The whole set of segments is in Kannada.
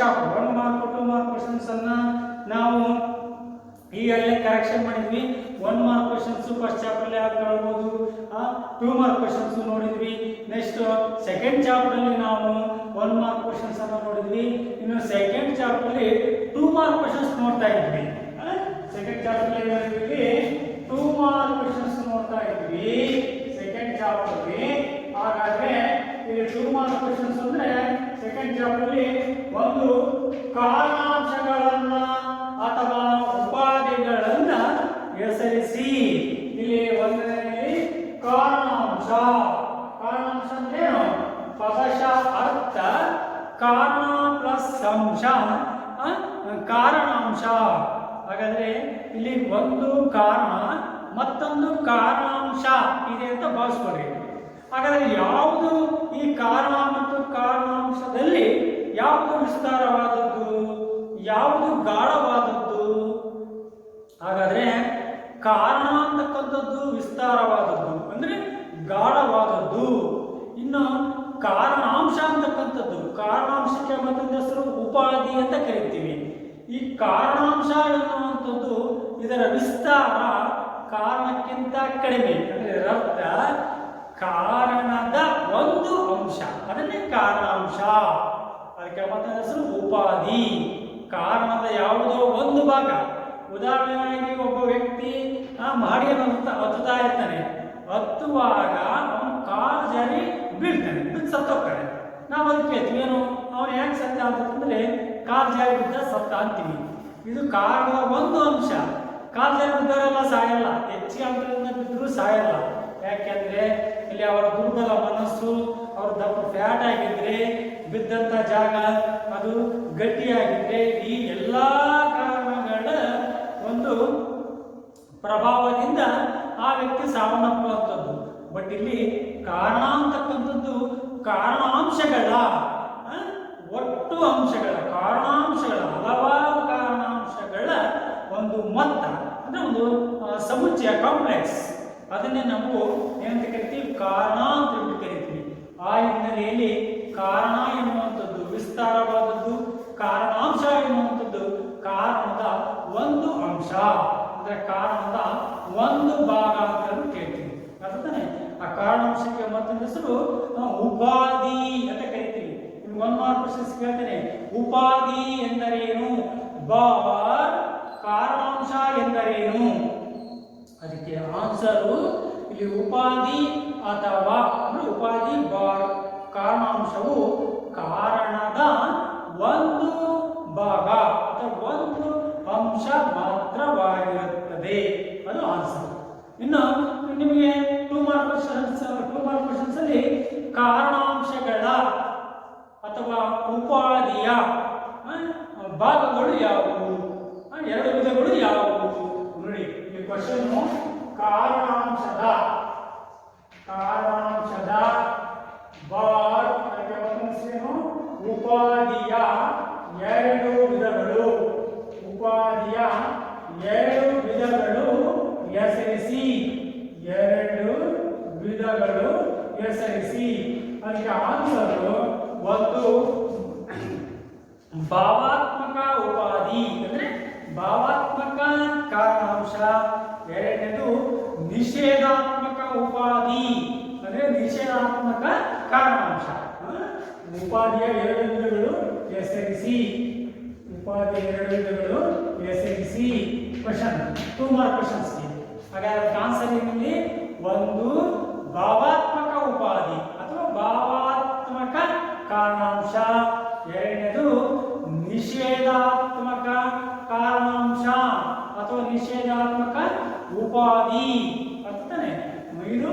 ಶಾಪ್ 1 ಮಾರ್ಕ್ 2 ಮಾರ್ಕ್ ಕ್ವೆಶ್ಚನ್ಸ್ ಅನ್ನ ನಾವು ಈಗಲೇ ಕರೆಕ್ಷನ್ ಮಾಡಿದ್ವಿ. 1 ಮಾರ್ಕ್ ಕ್ವೆಶ್ಚನ್ಸ್ ಫಸ್ಟ್ ಚಾಪ್ಟರ್ ಅಲ್ಲಿ ಯಾವ್ದು ಕೇಳಬಹುದು, 2 ಮಾರ್ಕ್ ಕ್ವೆಶ್ಚನ್ಸ್ ನೋಡಿದ್ವಿ. ನೆಕ್ಸ್ಟ್ ಸೆಕೆಂಡ್ ಚಾಪ್ಟರ್ ಅಲ್ಲಿ ನಾವು 1 ಮಾರ್ಕ್ ಕ್ವೆಶ್ಚನ್ಸ್ ಅನ್ನು ನೋಡಿದ್ವಿ. ಇನ್ನು ಸೆಕೆಂಡ್ ಚಾಪ್ಟರ್ ಅಲ್ಲಿ 2 ಮಾರ್ಕ್ ಕ್ವೆಶ್ಚನ್ಸ್ ನೋಡ್ತಾ ಇದ್ವಿ. ಸೆಕೆಂಡ್ ಚಾಪ್ಟರ್ ಅಲ್ಲಿ ಏನಿದ್ವಿ, 2 ಮಾರ್ಕ್ ಕ್ವೆಶ್ಚನ್ಸ್ ನೋಡ್ತಾ ಇದ್ವಿ ಸೆಕೆಂಡ್ ಚಾಪ್ಟರ್ ಅಲ್ಲಿ. ಹಾಗಾದ್ರೆ ಇಲ್ಲಿ 2 ಮಾರ್ಕ್ ಕ್ವೆಶ್ಚನ್ಸ್ ಅಂದ್ರೆ ಸೆಕೆಂಡ್ ಚಾಪ್ಟರ್ ಅಲ್ಲಿ ಒಂದು ಕಾರಣಾಂಶಗಳನ್ನ ಅಥವಾ ಉಪಾಧಿಗಳನ್ನ ಹೆಸರಿಸಿ. ಇಲ್ಲಿ ಒಂದರಲ್ಲಿ ಕಾರಣಾಂಶ. ಕಾರಣಾಂಶ ಅಂದ್ರೆ ಪದಶಃ ಅರ್ಥ ಕಾರಣ ಪ್ಲಸ್ ಅಂಶ, ಕಾರಣಾಂಶ. ಹಾಗಾದ್ರೆ ಇಲ್ಲಿ ಒಂದು ಕಾರಣ ಮತ್ತೊಂದು ಕಾರಣಾಂಶ ಇದೆ ಅಂತ ಭಾವಿಸ್ಕೊಳ್ರಿ. ಹಾಗಾದ್ರೆ ಯಾವುದು ಈ ಕಾರಣ ಮತ್ತು ಕಾರಣಾಂಶದಲ್ಲಿ ಯಾವುದು ವಿಸ್ತಾರವಾದದ್ದು, ಯಾವುದು ಗಾಢವಾದದ್ದು? ಹಾಗಾದ್ರೆ ಕಾರಣ ಅಂತಕ್ಕಂಥದ್ದು ವಿಸ್ತಾರವಾದದ್ದು ಅಂದ್ರೆ ಗಾಢವಾದದ್ದು. ಇನ್ನು ಕಾರಣಾಂಶ ಅಂತಕ್ಕಂಥದ್ದು, ಕಾರಣಾಂಶಕ್ಕೆ ಮತ್ತೊಂದು ಹೆಸರು ಉಪಾಧಿ ಅಂತ ಕರಿತೀವಿ. ಈ ಕಾರಣಾಂಶ ಎನ್ನುವಂಥದ್ದು ಇದರ ವಿಸ್ತಾರ ಕಾರಣಕ್ಕಿಂತ ಕಡಿಮೆ. ಅಂದ್ರೆ ಅರ್ಥ ಕಾರಣದ ಒಂದು ಅಂಶ, ಅದನ್ನೇ ಕಾರಣಾಂಶ. ಅದಕ್ಕೆ ಮತ್ತೊಂದು ಹೆಸರು ಉಪಾಧಿ. ಕಾರಣದ ಯಾವುದೋ ಒಂದು ಭಾಗ. ಉದಾಹರಣೆಯಾಗಿ ಒಬ್ಬ ವ್ಯಕ್ತಿ ಮಹಡಿಯನ್ನು ಹತ್ತುತ್ತಾ ಇರ್ತಾನೆ. ಹತ್ತುವಾಗ ಅವನು ಕಾಲು ಜಾರಿ ಬೀಳ್ತಾನೆ, ಬಿದ್ದು ಸತ್ತೋಗ್ತಾನೆ. ನಾವು ಅದಕ್ಕೆ ಹೇಳ್ತೀವಿ ಏನು, ಅವನು ಯಾಕೆ ಸತ್ತ ಅಂತಂದ್ರೆ ಕಾಲು ಜಾರಿ ಬಿದ್ದ ಸತ್ತ ಅಂತೀವಿ. ಇದು ಕಾರಣದ ಒಂದು ಅಂಶ. ಕಾಲು ಜಾರಿ ಬಿದ್ದವರೆಲ್ಲ ಸಾಯಲ್ಲ, ಹೆಚ್ಚಿಗೆ ಅಂತರದಿಂದ ಬಿದ್ದರೂ ಸಾಯಲ್ಲ. ಯಾಕೆಂದ್ರೆ ಇಲ್ಲಿ ಅವರ ದುರ್ಬಲ ಮನಸ್ಸು, ಅವ್ರ ದಪ್ಪ ಫ್ಯಾಟ್ ಆಗಿದ್ರೆ, ಬಿದ್ದಂತ ಜಾಗ ಅದು ಗಟ್ಟಿಯಾಗಿದ್ರೆ, ಈ ಎಲ್ಲಾ ಕಾರಣಗಳ ಒಂದು ಪ್ರಭಾವದಿಂದ ಆ ವ್ಯಕ್ತಿ ಸಾವನ್ನಪ್ಪುವಂಥದ್ದು. ಬಟ್ ಇಲ್ಲಿ ಕಾರಣ ಅಂತಕ್ಕಂಥದ್ದು ಕಾರಣಾಂಶಗಳ ಒಟ್ಟು ಅಂಶಗಳ, ಕಾರಣಾಂಶಗಳ ಹಲವಾರು ಕಾರಣಾಂಶಗಳ ಒಂದು ಮೊತ್ತ ಅಂದ್ರೆ ಒಂದು ಸಮುಚ್ಚಯ, ಕಾಂಪ್ಲೆಕ್ಸ್. ಅದನ್ನೇ ನಾವು ಏನಂತ ಕರಿತೀವಿ, ಕಾರಣ ಅಂತ ಕರಿತೀವಿ. ಆ ಹಿನ್ನೆಲೆಯಲ್ಲಿ ಕಾರಣ ಎನ್ನುವಂಥದ್ದು ವಿಸ್ತಾರವಾದದ್ದು, ಕಾರಣಾಂಶ ಎನ್ನುವಂಥದ್ದು ಕಾರಣದ ಒಂದು ಅಂಶ ಅಂದ್ರೆ ಕಾರಣದ ಒಂದು ಭಾಗ ಅಂತ ಕೇಳ್ತೀವಿ. ಅರ್ಥನೇ ಆ ಕಾರಣಾಂಶಕ್ಕೆ ಮತ್ತೊಂದು ಹೆಸರು ಉಪಾಧಿ ಅಂತ ಕರಿತೀವಿ. 1 ಮಾರ್ಕ್ ಕ್ವೆಶ್ಚನ್ಸ್ ಕೇಳ್ತೇನೆ, ಉಪಾಧಿ ಎಂದರೇನು, ಬಾರ್ ಕಾರಣಾಂಶ ಎಂದರೇನು? ಅದಕ್ಕೆ ಆನ್ಸರು ಇಲ್ಲಿ ಉಪಾಧಿ ಅಥವಾ ಅಂದ್ರೆ ಉಪಾಧಿ ಬಾರ್ ಕಾರಣಾಂಶವು ಕಾರಣದ ಒಂದು ಭಾಗ ಅಥವಾ ಒಂದು ಅಂಶ ಮಾತ್ರವಾಗಿರುತ್ತದೆ. ಅದು ಆನ್ಸರ್. ಇನ್ನು ನಿಮಗೆ 2 ಮಾರ್ಕ್ ಕ್ವೆಶ್ಚನ್ಸ್ ಅಲ್ಲಿ ಕಾರಣಾಂಶಗಳ ಅಥವಾ ಉಪಾಧಿಯ ಭಾಗಗಳು ಯಾವುವು, 2 ವಿಧಗಳು ಯಾವುವು ನೋಡಿ. ಈ ಕ್ವೆಶ್ಚನ್ ಕಾರಣಾಂಶದ ಬಾರ್ ಉಪಾಧಿಯ 2 ವಿಧಗಳು, ಉಪಾಧಿಯ 2 ವಿಧಗಳು ಹೆಸರಿಸಿ, 2 ವಿಧಗಳು ಹೆಸರಿಸಿ. ಅದಕ್ಕೆ ಆನ್ಸರು ಒಂದು ಭಾವಾತ್ಮಕ ಉಪಾಧಿ ಅಂದ್ರೆ ಭಾವಾತ್ಮಕ ಕಾರಣಾಂಶ, ಎರಡನೇದು ನಿಷೇಧಾತ್ಮಕ ಉಪಾಧಿ ಅಂದ್ರೆ ನಿಷೇಧಾತ್ಮಕ ಕಾರಣಾಂಶ. ಉಪಾಧಿಯ 2 ವಿಧಗಳು ಹೆಸರಿಸಿ, ಉಪಾಧಿಯ 2 ವಿಧಗಳು ಹೆಸರಿಸಿ. Question 2 mark questions. ಹಾಗಾದ್ರೆ ಆನ್ಸರ್ ಏನಿದೆ, ಒಂದು ಭಾವಾತ್ಮಕ ಉಪಾಧಿ ಅಥವಾ ಭಾವಾತ್ಮಕ ಕಾರಣಾಂಶ, ಎರಡನೇದು ನಿಷೇಧಾತ್ಮಕ ಕಾರಣಾಂಶ ಅಥವಾ ನಿಷೇಧಾತ್ಮಕ ಉಪಾಧಿ. ಅಂತಾನೆ ಇದು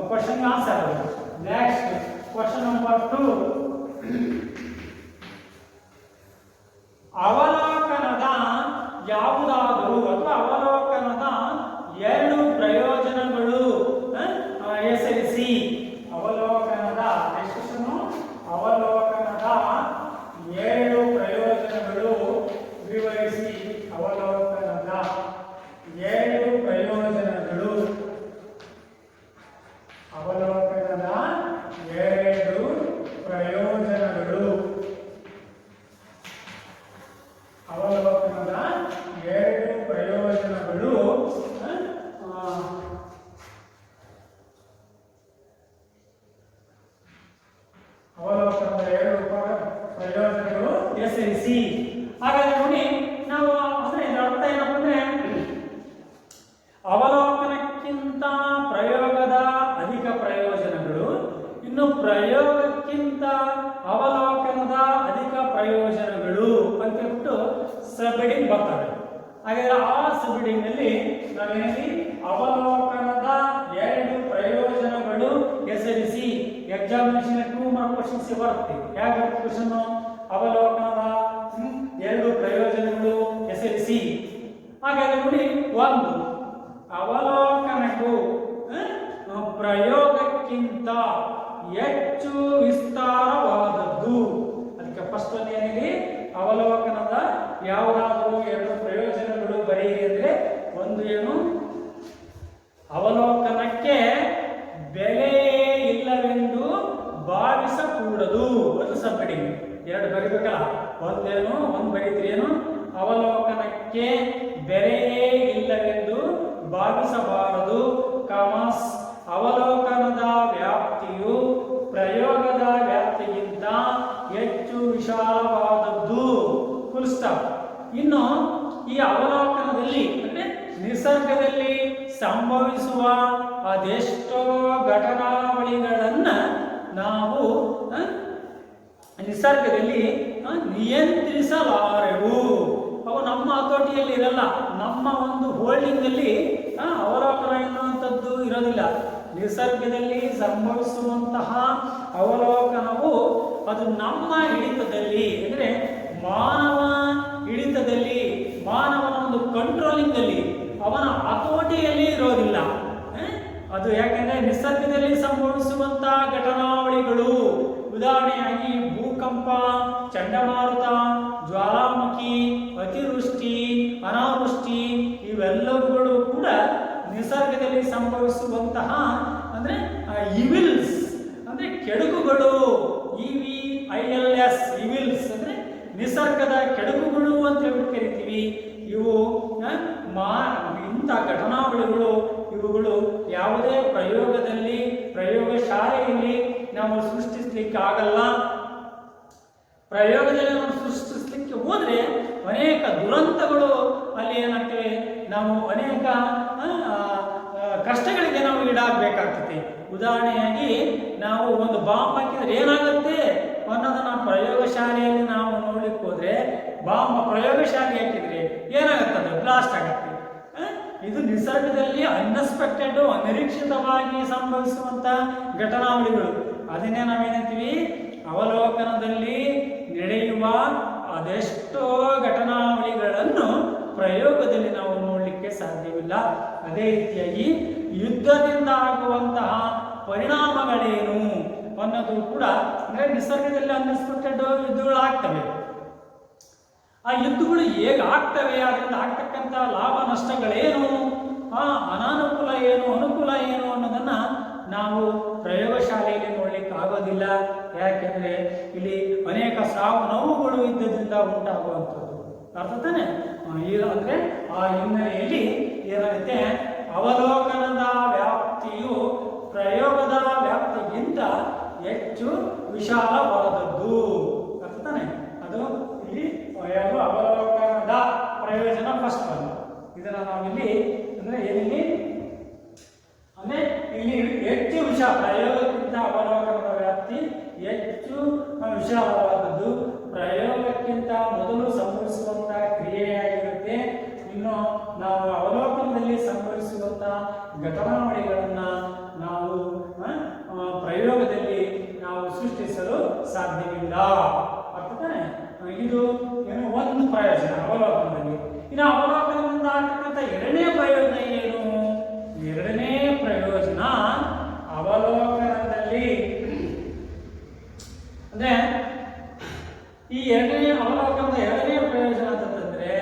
question answer. Next question number 2. ಅವಲೋಕನದ ಯಾವುದಾದರೂ ಅಥವಾ ಅವಲೋಕನದ 2 ಪ್ರಯೋಜನಗಳು ಹೆಸರಿಸಿ. ಅವಲೋಕನದ ಅವಲೋಕನದ 2 ಪ್ರಯೋಜನಗಳು ವಿವರಿಸಿ. ಅವಲೋಕನದ 2 ಪ್ರಯೋಜನಗಳು, ಅವಲೋಕನದ 2 ಪ್ರಯೋಜನಗಳು. ಅವಲೋಕನದ ಎರಡು ಪ್ರಯೋಜನಗಳು ಅವಲೋಕನದ ಎರಡು ಪ್ರಯೋಜನಗಳು ಹೆಸರಿಸಿ. ಹಾಗಾದ್ರೆ ನೋಡಿ ನಾವು ಅಂದ್ರೆ ಇದರ ಅರ್ಥ ಏನಪ್ಪ ಅಂದ್ರೆ ಅವಲೋಕನಕ್ಕಿಂತ ಪ್ರಯೋಗದ ಅಧಿಕ ಪ್ರಯೋಜನಗಳು, ಇನ್ನು ಪ್ರಯೋಗಕ್ಕಿಂತ ಅವಲೋಕನದ ಅಧಿಕ ಪ್ರಯೋಜನಗಳು ಅಂತ ಹೇಳ್ಬಿಟ್ಟು ಸಬ್ ಹೆಡಿಂಗ್ ಬರ್ತವೆ. ಹಾಗಾದ್ರೆ ಆ ಸಬ್ ಹೆಡಿಂಗ್ ನಲ್ಲಿ ನಾವೇನಲ್ಲಿ ಅವಲೋಕನದ ಎರಡು ಪ್ರಯೋಜನಗಳು ಹೆಸರಿಸಿ. ಎಕ್ಸಾಮಿನೇಷನ್ 2 ಮಾರ್ಕ್ ಕ್ವಶನ್ಸ್ ಬರುತ್ತೆ. ಹೇಗೆ ಬರುತ್ತೆ ಕ್ವಶನ್? ಅವಲೋಕನದ ಎರಡು ಪ್ರಯೋಜನಗಳು ಹೆಸರಿಸಿ. ಹಾಗಾದ್ರೆ ನೋಡಿ, ಒಂದು ಅವಲೋಕನಕ್ಕೂ ಪ್ರಯೋಗಕ್ಕಿಂತ ಹೆಚ್ಚು ವಿಸ್ತಾರವಾದದ್ದು. ಅದಕ್ಕೆ ಫಸ್ಟ್ ಒಂದು ಏನಿದೆ, ಅವಲೋಕನದ ಯಾವುದಾದರೂ ಎರಡು ಪ್ರಯೋಜನಗಳು ಬರೆಯಿರಿ ಅಂದ್ರೆ ಒಂದು ಏನು, ಅವಲೋಕನಕ್ಕೆ ಬೆಲೆ ಇಲ್ಲವೆಂದು ಭಾವಿಸಕೂಡದು. ಅದು ಸಬ್ ಹೆಡಿಂಗ್. ಎರಡು ಬರಿಬೇಕಲ್ಲ, ಒಂದೇನು ಒಂದು ಬರೀತ್ರಿ ಏನು, ಅವಲೋಕನಕ್ಕೆ ಬೆಲೆಯೇ ಇಲ್ಲವೆಂದು ಭಾವಿಸಬಾರದು, ಕಾಮಸ್ ಅವಲೋಕನದ ವ್ಯಾಪ್ತಿಯು ಪ್ರಯೋಗದ ವ್ಯಾಪ್ತಿಗಿಂತ ಹೆಚ್ಚು ವಿಶಾಲವಾದದ್ದು, ಫುಲ್ ಸ್ಟಾಪ್. ಇನ್ನು ಈ ಅವಲೋಕನದಲ್ಲಿ ಅಂದ್ರೆ ನಿಸರ್ಗದಲ್ಲಿ ಸಂಭವಿಸುವ ಅದೆಷ್ಟೋ ಘಟನಾವಳಿಗಳನ್ನ ನಾವು ನಿಸರ್ಗದಲ್ಲಿ ನಿಯಂತ್ರಿಸಲಾರೆವು. ಅವು ನಮ್ಮ ಹತೋಟಿಯಲ್ಲಿ ಇರಲ್ಲ, ನಮ್ಮ ಒಂದು ಹೋಲ್ಡಿಂಗ್ ಅಲ್ಲಿ ಅವಲೋಕನ ಎನ್ನುವಂಥದ್ದು ಇರೋದಿಲ್ಲ. ನಿಸರ್ಗದಲ್ಲಿ ಸಂಭವಿಸುವಂತಹ ಅವಲೋಕನವು ಅದು ನಮ್ಮ ಹಿಡಿತದಲ್ಲಿ ಅಂದ್ರೆ ಮಾನವ ಹಿಡಿತದಲ್ಲಿ, ಮಾನವನ ಒಂದು ಕಂಟ್ರೋಲಿಂಗ್ ಅಲ್ಲಿ, ಅವನ ಹತೋಟಿಯಲ್ಲಿ ಇರೋದಿಲ್ಲ. ಅದು ಯಾಕೆಂದ್ರೆ ನಿಸರ್ಗದಲ್ಲಿ ಸಂಭವಿಸುವಂತಹ ಘಟನಾವಳಿಗಳು, ಉದಾಹರಣೆಯಾಗಿ ಭೂಕಂಪ, ಚಂಡಮಾರುತ, ಜ್ವಾಲಾಮುಖಿ, ಅತಿವೃಷ್ಟಿ, ಅನಾವೃಷ್ಟಿ, ಇವೆಲ್ಲವುಗಳು ಕೂಡ ನಿಸರ್ಗದಲ್ಲಿ ಸಂಭವಿಸುವಂತಹ ಅಂದ್ರೆ ಇವಿಲ್ಸ್ ಅಂದ್ರೆ ಕೆಡುಕುಗಳು. EVILS ಇವಿಲ್ಸ್ ಅಂದ್ರೆ ನಿಸರ್ಗದ ಕೆಡುಕುಗಳು ಅಂತ ಹೇಳಿ ಕರಿತೀವಿ. ಇವು ಇಂಥ ಘಟನಾವಳಿಗಳು, ಇವುಗಳು ಯಾವುದೇ ಪ್ರಯೋಗದಲ್ಲಿ, ಪ್ರಯೋಗಶಾಲೆಯಲ್ಲಿ ನಾವು ಸೃಷ್ಟಿಸ್ಲಿಕ್ಕೆ ಆಗಲ್ಲ. ಪ್ರಯೋಗದಲ್ಲಿ ನಾವು ಸೃಷ್ಟಿಸ್ಲಿಕ್ಕೆ ಹೋದ್ರೆ ಅನೇಕ ದುರಂತಗಳು ಅಲ್ಲಿ ಏನಾಗ್ತವೆ, ನಾವು ಅನೇಕ ಕಷ್ಟಗಳಿಗೆ ನಾವು ಈಡಾಗಬೇಕಾಗ್ತದೆ. ಉದಾಹರಣೆಯಾಗಿ ನಾವು ಒಂದು ಬಾಂಬ್ ಹಾಕಿದ್ರೆ ಏನಾಗುತ್ತೆ ಅನ್ನೋದನ್ನ ಪ್ರಯೋಗಶಾಲೆಯಲ್ಲಿ ನಾವು ನೋಡ್ಲಿಕ್ಕೆ ಹೋದ್ರೆ, ಬಾಂಬ್ ಪ್ರಯೋಗಶಾಲೆ ಹಾಕಿದ್ರೆ ಏನಾಗುತ್ತದೆ, ಬ್ಲಾಸ್ಟ್ ಆಗುತ್ತೆ. ಇದು ನಿಸರ್ಗದಲ್ಲಿ ಅನ್ಎಕ್ಸ್ಪೆಕ್ಟೆಡ್, ಅನಿರೀಕ್ಷಿತವಾಗಿ ಸಂಭವಿಸುವಂತ ಘಟನಾವಳಿಗಳು. ಅದನ್ನೇ ನಾವೇನಂತೀವಿ, ಅವಲೋಕನದಲ್ಲಿ ನಡೆಯುವ ಅದೆಷ್ಟೋ ಘಟನಾವಳಿಗಳನ್ನು ಪ್ರಯೋಗದಲ್ಲಿ ನಾವು ನೋಡಲಿಕ್ಕೆ ಸಾಧ್ಯವಿಲ್ಲ. ಅದೇ ರೀತಿಯಾಗಿ ಯುದ್ಧದಿಂದ ಆಗುವಂತಹ ಪರಿಣಾಮಗಳೇನು ಅನ್ನೋದು ಕೂಡ ಅಂದ್ರೆ ನಿಸರ್ಗದಲ್ಲಿ ಅನ್ಎಕ್ಸ್ಪೆಕ್ಟೆಡ್ ಯುದ್ಧಗಳು ಆಗ್ತವೆ. ಆ ಯುದ್ಧಗಳು ಹೇಗೆ ಆಗ್ತವೆ, ಅದರಿಂದ ಆಗ್ತಕ್ಕಂಥ ಲಾಭ ನಷ್ಟಗಳೇನು, ಅನಾನುಕೂಲ ಏನು, ಅನುಕೂಲ ಏನು ಅನ್ನೋದನ್ನ ನಾವು ಪ್ರಯೋಗಶಾಲೆಯಲ್ಲಿ ನೋಡ್ಲಿಕ್ಕೆ ಆಗೋದಿಲ್ಲ. ಯಾಕೆಂದ್ರೆ ಇಲ್ಲಿ ಅನೇಕ ಸಾವು ನೋವುಗಳು ಇದ್ದದ್ರಿಂದ ಉಂಟಾಗುವಂಥದ್ದು. ಅರ್ಥ ತಾನೆ? ಅಂದ್ರೆ ಆ ಹಿನ್ನೆಲೆಯಲ್ಲಿ ಏನಾಗುತ್ತೆ, ಅವಲೋಕನದ ವ್ಯಾಪ್ತಿಯು ಪ್ರಯೋಗದ ವ್ಯಾಪ್ತಿಗಿಂತ ಹೆಚ್ಚು ವಿಶಾಲವಾದದ್ದು. ಅರ್ಥ ತಾನೆ? ಅದು ಇಲ್ಲಿ ಅವಲೋಕನದ ಪ್ರಯೋಜನ ಫಸ್ಟ್ ಒಂದು. ಇದನ್ನ ನಾವಿಲ್ಲಿ ಅಂದ್ರೆ ಏನಿಲ್ಲಿ ಅಂದ್ರೆ ಇಲ್ಲಿ ಹೆಚ್ಚು ಪ್ರಯೋಗಕ್ಕಿಂತ ಅವಲೋಕನದ ವ್ಯಾಪ್ತಿ ಹೆಚ್ಚು ವಿಶಾಲವಾದದ್ದು. ಪ್ರಯೋಗಕ್ಕಿಂತ ಮೊದಲು ಸಂಭವಿಸುವಂತಹ ಕ್ರಿಯೆಯಾಗಿರುತ್ತೆ. ಇನ್ನು ನಾವು ಅವಲೋಕನದಲ್ಲಿ ಸಂಭವಿಸುವಂತಹ ಘಟನಾವಳಿಗಳನ್ನ ನಾವು ಪ್ರಯೋಗದಲ್ಲಿ ನಾವು ಸೃಷ್ಟಿಸಲು ಸಾಧ್ಯವಿಲ್ಲ. ಅರ್ಥಾನೆ? ಇದು ಏನು ಒಂದು ಪ್ರಯೋಜನ ಅವಲೋಕನದಲ್ಲಿ. ಇನ್ನು ಅವಲೋಕನದಿಂದ ಆಗ್ತಕ್ಕಂಥ ಎರಡನೇ ಪ್ರಯೋಜನ ಏನು? ಎರಡನೇ ಪ್ರಯೋಜನ ಅವಲೋಕನದಲ್ಲಿ ಅಂದ್ರೆ ಈ ಎರಡನೇ ಅವಲೋಕನದ ಎರಡನೇ ಪ್ರಯೋಜನ ಅಂತಂದ್ರೆ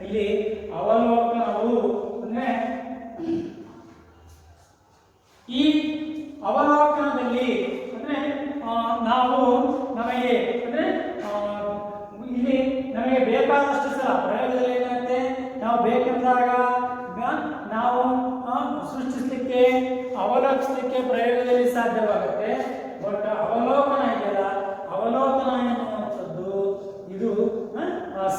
ಇಲ್ಲಿ ಅವಲೋಕನವು ಅಂದ್ರೆ ಈ ಅವಲೋಕನದಲ್ಲಿ ಅಂದ್ರೆ ನಾವು ನಮಗೆ ಅಂದ್ರೆ ಇಲ್ಲಿ ನಮಗೆ ಬೇಕಾದಷ್ಟು ಸಲ ಪ್ರಯೋಗದಲ್ಲಿ ಏನಾಗುತ್ತೆ, ನಾವು ಬೇಕೆಂದಾಗ ನಾವು ಸೃಷ್ಟಿಸಲಿಕ್ಕೆ ಅವಲೋಕಿಸಲಿಕ್ಕೆ ಪ್ರಯೋಗದಲ್ಲಿ ಸಾಧ್ಯವಾಗುತ್ತೆ. ಬಟ್ ಅವಲೋಕನ ಇದೆಯಲ್ಲ, ಅವಲೋಕನ ಎನ್ನುವಂಥದ್ದು ಇದು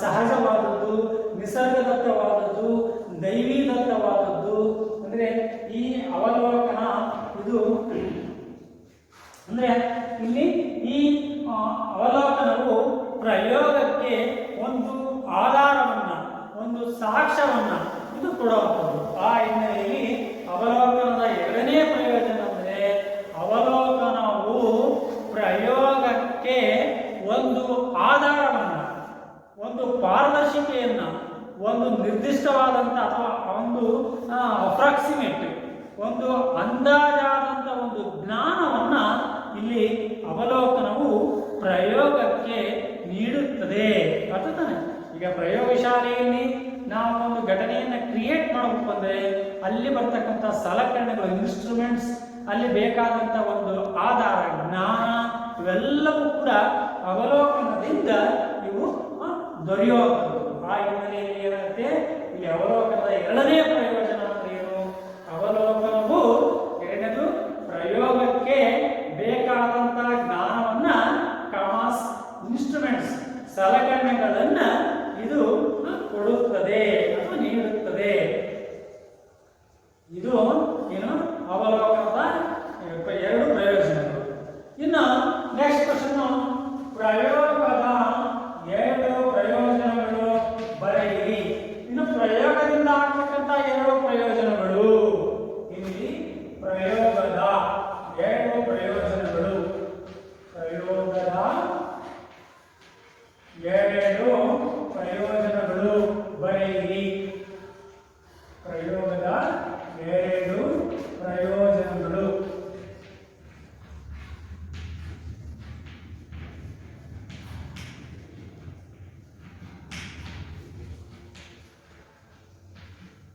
ಸಹಜವಾದದ್ದು, ನಿಸರ್ಗದತ್ತವಾದದ್ದು, ದೈವೀದತ್ತವಾದದ್ದು. ಅಂದ್ರೆ ಈ ಅವಲೋಕನ ಇದು ಅಂದ್ರೆ ಇಲ್ಲಿ ಈ ಅವಲೋಕನವು ಪ್ರಯೋಗಕ್ಕೆ ಒಂದು ಆಧಾರವನ್ನ, ಒಂದು ಸಾಕ್ಷ್ಯವನ್ನ ಇದು ಕೊಡುವಂಥದ್ದು. ಆ ಹಿನ್ನೆಲೆಯಲ್ಲಿ ಅವಲೋಕನದ ಎರಡನೇ ಪ್ರಯೋಜನ ಅಂದರೆ ಅವಲೋಕನವು ಪ್ರಯೋಗಕ್ಕೆ ಒಂದು ಆಧಾರವನ್ನ, ಒಂದು ಪಾರದರ್ಶಿಕೆಯನ್ನ, ಒಂದು ನಿರ್ದಿಷ್ಟವಾದಂಥ ಅಥವಾ ಒಂದು ಅಪ್ರಾಕ್ಸಿಮೇಟ್, ಒಂದು ಅಂದಾಜಾದಂಥ ಒಂದು ಜ್ಞಾನವನ್ನ ಇಲ್ಲಿ ಅವಲೋಕನವು ಪ್ರಯೋಗಕ್ಕೆ ನೀಡುತ್ತದೆ. ಅರ್ಥ ತಾನೆ? ಈಗ ಪ್ರಯೋಗಶಾಲೆಯಲ್ಲಿ ನಾವು ಒಂದು ಘಟನೆಯನ್ನು ಕ್ರಿಯೇಟ್ ಮಾಡಬೇಕು ಅಂದರೆ ಅಲ್ಲಿ ಬರ್ತಕ್ಕಂಥ ಸಲಕರಣೆಗಳು, ಇನ್ಸ್ಟ್ರೂಮೆಂಟ್ಸ್, ಅಲ್ಲಿ ಬೇಕಾದಂಥ ಒಂದು ಆಧಾರ, ಜ್ಞಾನ, ಇವೆಲ್ಲವೂ ಕೂಡ ಅವಲೋಕನದಿಂದ ಇವು ದೊರೆಯುವಂಥದ್ದು. ಆ ಹಿನ್ನೆಲೆಯಲ್ಲಿ ಏನಾಗುತ್ತೆ, ಇಲ್ಲಿ ಅವಲೋಕನದ ಎರಡನೇ ಪ್ರಯೋಜನ ಅಂದ್ರೆ ಏನು? ಅವಲೋಕನವು ಎರಡನೇದು ಪ್ರಯೋಗಕ್ಕೆ ಬೇಕಾದಂಥ ಜ್ಞಾನವನ್ನ, ಇನ್ಸ್ಟ್ರೂಮೆಂಟ್ಸ್, ಸಲಕರಣೆಗಳನ್ನ ಇದು ಕೊಡುತ್ತದೆ ಅಥವಾ ನೀಡುತ್ತದೆ. ಇದು ಏನು ಅವಲೋಕನದ ಎರಡು ಪ್ರಯೋಜನಗಳು. ಇನ್ನು ನೆಕ್ಸ್ಟ್ ಕ್ವಶನ್, ಪ್ರಯೋಗದ ಎರಡು ಪ್ರಯೋಜನಗಳು ಬರೆಯಿರಿ. ಇನ್ನು ಪ್ರಯೋಗದಿಂದ ಆಗ್ತಕ್ಕಂಥ ಎರಡು ಪ್ರಯೋಜನಗಳು, ಇಲ್ಲಿ ಪ್ರಯೋಗದ ಎರಡು ಪ್ರಯೋಜನಗಳು, ಪ್ರಯೋಗದ ಎರಡು ಪ್ರಯೋಜನಗಳು ಬರೆಯಿರಿ. ಪ್ರಯೋಗದ ಎರಡು ಪ್ರಯೋಜನಗಳು.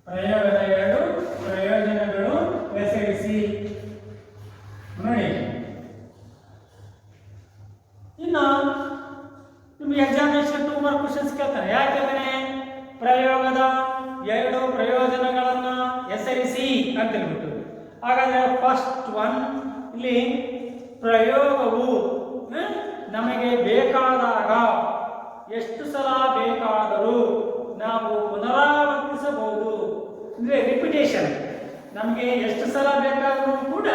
ಪ್ರಯೋಗದ ಎರಡು ಪ್ರಯೋಜನಗಳು ಹೆಸರಿಸಿ. ನೋಡಿ, ಇನ್ನು ನಿಮ್ಗೆ ಎಕ್ಸಾಮಿನೇಷನ್ 2 ಮಾರ್ಕ್ ಕ್ವಶನ್ಸ್ ಕೇಳ್ತಾರೆ. ಯಾಕೆಂದ್ರೆ ಪ್ರಯೋಗದ ಎರಡು ಪ್ರಯೋಜನಗಳನ್ನ ಹೆಸರಿಸಿ ಅಂತ ಹೇಳ್ಬಿಟ್ಟು. ಹಾಗಾದ್ರೆ ಫಸ್ಟ್ ಒನ್, ಇಲ್ಲಿ ಪ್ರಯೋಗವು ನಮಗೆ ಬೇಕಾದಾಗ, ಎಷ್ಟು ಸಲ ಬೇಕಾದರೂ ನಾವು ಪುನರಾವರ್ತಿಸಬಹುದು. ಅಂದ್ರೆ ರಿಪಿಟೇಷನ್, ನಮಗೆ ಎಷ್ಟು ಸಲ ಬೇಕಾದರೂ ಕೂಡ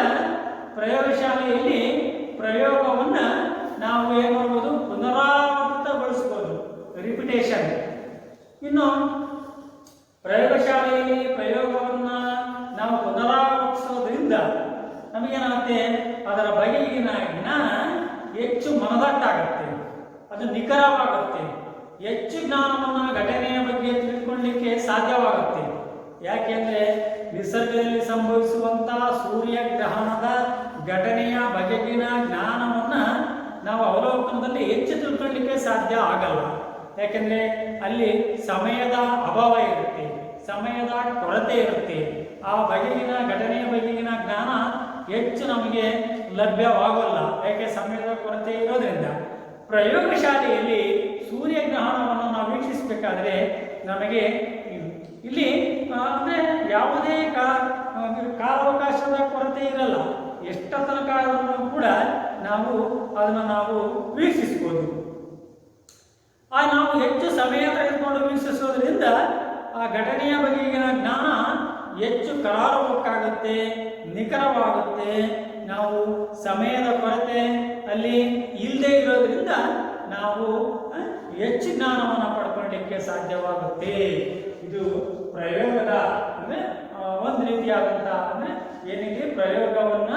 ಪ್ರಯೋಗಶಾಲೆಯಲ್ಲಿ ಪ್ರಯೋಗವನ್ನ ನಾವು ಏನು ಮಾಡಬಹುದು, ಪುನರಾವರ್ತಿತಗೊಳಿಸಬಹುದು, ರಿಪಿಟೇಷನ್. ಇನ್ನು ಪ್ರಯೋಗಶಾಲೆಯಲ್ಲಿ ಪ್ರಯೋಗವನ್ನ ನಾವು ಪುನರಾವರ್ತಿಸೋದ್ರಿಂದ ನಮಗೇನಾಗುತ್ತೆ, ಅದರ ಬಗೆಗಿನ ಜ್ಞಾನ ಹೆಚ್ಚು ಮನದಟ್ಟಾಗುತ್ತೆ, ಅದು ನಿಖರವಾಗುತ್ತೆ, ಹೆಚ್ಚು ಜ್ಞಾನವನ್ನು ಘಟನೆಯ ಬಗ್ಗೆ ತಿಳ್ಕೊಳ್ಳಿಕ್ಕೆ ಸಾಧ್ಯವಾಗುತ್ತೆ. ಯಾಕೆಂದ್ರೆ ನಿಸರ್ಗದಲ್ಲಿ ಸಂಭವಿಸುವಂತಹ ಸೂರ್ಯಗ್ರಹಣದ ಘಟನೆಯ ಬಗೆಗಿನ ಜ್ಞಾನವನ್ನ ನಾವು ಅವಲೋಕನದಲ್ಲಿ ಹೆಚ್ಚು ತಿಳ್ಕೊಳ್ಳಿಕ್ಕೆ ಸಾಧ್ಯ ಆಗಲ್ಲ. ಯಾಕೆಂದ್ರೆ ಅಲ್ಲಿ ಸಮಯದ ಅಭಾವ ಇರುತ್ತೆ, ಸಮಯದ ಕೊರತೆ ಇರುತ್ತೆ. ಆ ಬಗೆಗಿನ ಘಟನೆಯ ಬಗೆಗಿನ ಜ್ಞಾನ ಹೆಚ್ಚು ನಮಗೆ ಲಭ್ಯವಾಗಲ್ಲ, ಯಾಕೆ ಸಮಯದ ಕೊರತೆ ಇರೋದ್ರಿಂದ. ಪ್ರಯೋಗಶಾಲೆಯಲ್ಲಿ ಸೂರ್ಯಗ್ರಹಣವನ್ನು ನಾವು ವೀಕ್ಷಿಸಬೇಕಾದ್ರೆ ನಮಗೆ ಇಲ್ಲಿ ಅಂದರೆ ಯಾವುದೇ ಕಾಲಾವಕಾಶದ ಕೊರತೆ ಇರಲ್ಲ. ಎಷ್ಟ ತನಕ ಕೂಡ ನಾವು ವೀಕ್ಷಿಸಬಹುದು. ನಾವು ಹೆಚ್ಚು ಸಮಯ ತೆಗೆದುಕೊಂಡು ವೀಕ್ಷಿಸೋದ್ರಿಂದ ಆ ಘಟನೆಯ ಬಗೆಗಿನ ಜ್ಞಾನ ಹೆಚ್ಚು ಕರಾರುವಕ್ಕಾಗುತ್ತೆ, ನಿಖರವಾಗುತ್ತೆ. ನಾವು ಸಮಯದ ಕೊರತೆ ಅಲ್ಲಿ ಇಲ್ಲದೆ ಇರೋದ್ರಿಂದ ನಾವು ಹೆಚ್ಚು ಜ್ಞಾನವನ್ನು ಪಡ್ಕೊಳ್ಳಿಕ್ಕೆ ಸಾಧ್ಯವಾಗುತ್ತೆ. ಇದು ಪ್ರಯೋಗದ ಅಂದರೆ ಒಂದು ರೀತಿಯಾದಂಥ ಅಂದರೆ ಏನಿದೆ, ಪ್ರಯೋಗವನ್ನ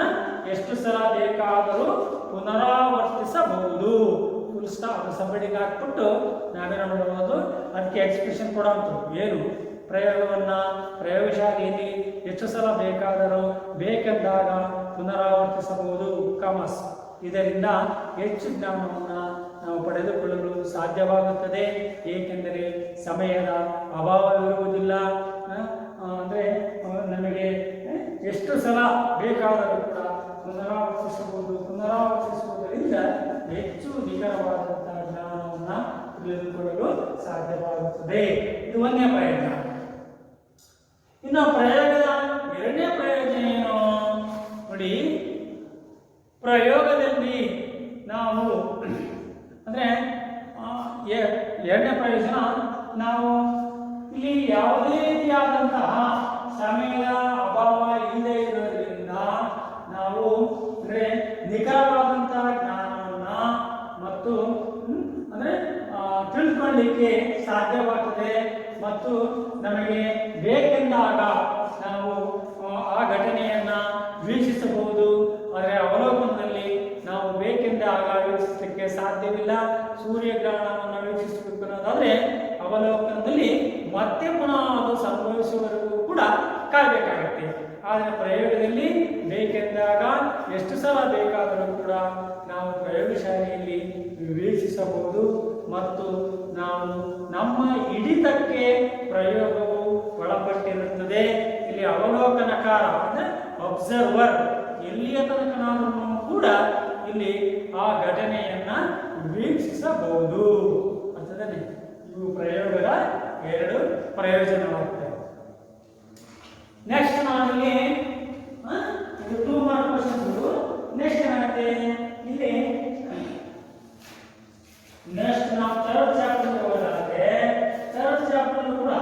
ಎಷ್ಟು ಸಲ ಬೇಕಾದರೂ ಪುನರಾವರ್ತಿಸಬಹುದು. ಫುಲ್ ಸ್ಟಾಪ್ ಸಬ್ಮಿಟಿಂಗ್ ಹಾಕ್ಬಿಟ್ಟು ನಾವೇನು ಮಾಡಬಹುದು, ಅದಕ್ಕೆ ಎಕ್ಸ್ಪ್ರೆಷನ್ ಕೊಡೋಂಥ ಏನು ಪ್ರಯೋಗವನ್ನ ಪ್ರಯೋಗಶಾಲೆಯಲ್ಲಿ ಎಷ್ಟು ಸಲ ಬೇಕಾದರೂ ಬೇಕೆಂದಾಗ ಪುನರಾವರ್ತಿಸಬಹುದು. ಕಾಮರ್ಸ್ ಇದರಿಂದ ಹೆಚ್ಚು ಜ್ಞಾನವನ್ನು ನಾವು ಪಡೆದುಕೊಳ್ಳಲು ಸಾಧ್ಯವಾಗುತ್ತದೆ. ಏಕೆಂದರೆ ಸಮಯದ ಅಭಾವವಿರುವುದಿಲ್ಲ. ಅಂದರೆ ನಮಗೆ ಎಷ್ಟು ಸಲ ಬೇಕಾದರೂ ಕೂಡ ಪುನರಾವರ್ತಿಸಬಹುದು. ಪುನರಾವರ್ತಿಸುವುದರಿಂದ ಹೆಚ್ಚು ನಿಖರವಾದಂತಹ ಜ್ಞಾನವನ್ನು ತಿಳಿದುಕೊಳ್ಳಲು ಸಾಧ್ಯವಾಗುತ್ತದೆ. ಇದು ಒಂದನೇ ಪ್ರಯೋಜನ. ಇನ್ನು ಪ್ರಯೋಗದ ಎರಡನೇ ಪ್ರಯೋಜನ ಏನು ನೋಡಿ. ಪ್ರಯೋಗದಲ್ಲಿ ನಾವು ಅಂದರೆ ಎರಡನೇ ಪ್ರಯೋಜನ, ನಾವು ಇಲ್ಲಿ ಯಾವುದೇ ರೀತಿಯಾದಂತಹ ಸಮಯದ ಅಭಾವ ಇಲ್ಲದೆ ಇರೋದ್ರಿಂದ ನಾವು ಅಂದರೆ ನಿಖರವಾದಂತಹ ಜ್ಞಾನವನ್ನ ಮತ್ತು ಅಂದರೆ ತಿಳ್ಕೊಳ್ಳಿಕ್ಕೆ ಸಾಧ್ಯವಾಗ್ತದೆ ಮತ್ತು ನಮಗೆ ಬೇಕೆಂದಾಗ ನಾವು ಆ ಘಟನೆಯನ್ನ ವೀಕ್ಷಿಸಬಹುದು. ಆದರೆ ಅವಲೋಕನದಲ್ಲಿ ನಾವು ಬೇಕೆಂದಾಗ ವೀಕ್ಷಿಸಲಿಕ್ಕೆ ಸಾಧ್ಯವಿಲ್ಲ. ಸೂರ್ಯಗ್ರಹಣವನ್ನು ವೀಕ್ಷಿಸಬೇಕು ಅನ್ನೋದಾದ್ರೆ ಅವಲೋಕನದಲ್ಲಿ ಮತ್ತೆ ಪುನಃ ಅದು ಸಂಭವಿಸುವವರೆಗೂ ಕೂಡ ಕಾಯಬೇಕಾಗುತ್ತೆ. ಆದರೆ ಪ್ರಯೋಗದಲ್ಲಿ ಬೇಕೆಂದಾಗ ಎಷ್ಟು ಸಲ ಬೇಕಾದರೂ ಕೂಡ ನಾವು ಪ್ರಯೋಗಶಾಲೆಯಲ್ಲಿ ವೀಕ್ಷಿಸಬಹುದು ಮತ್ತು ನಾವು ನಮ್ಮ ಹಿಡಿತಕ್ಕೆ ಪ್ರಯೋಗವು ಒಳಪಟ್ಟಿರುತ್ತದೆ. ಇಲ್ಲಿ ಅವಲೋಕನಕಾರ ಅಂದರೆ ಅಬ್ಸರ್ವರ್ ಎಲ್ಲಿಯ ತನಕನಾದರೂ ಕೂಡ ಇಲ್ಲಿ ಆ ಘಟನೆಯನ್ನ ವೀಕ್ಷಿಸಬಹುದು ಅಂತಂದ್ರೆ ಇವು ಪ್ರಯೋಗದ ಎರಡು ಪ್ರಯೋಜನವಾಗ್ತವೆ. ನೆಕ್ಸ್ಟ್ ನಾವಿಲ್ಲಿ ಇದು 2 ಮಾರ್ಕ್ ಕ್ವೆಶ್ಚನ್ಸ್. ನೆಕ್ಸ್ಟ್ ಏನಾಗುತ್ತೆ ಇಲ್ಲಿ ನೆಕ್ಸ್ಟ್ ನಾವು ಥರ್ಡ್ ಚಾಪ್ಟರ್ ಹೋಗೋದಾದ್ರೆ ಥರ್ಡ್ ಚಾಪ್ಟರ್ ಕೂಡ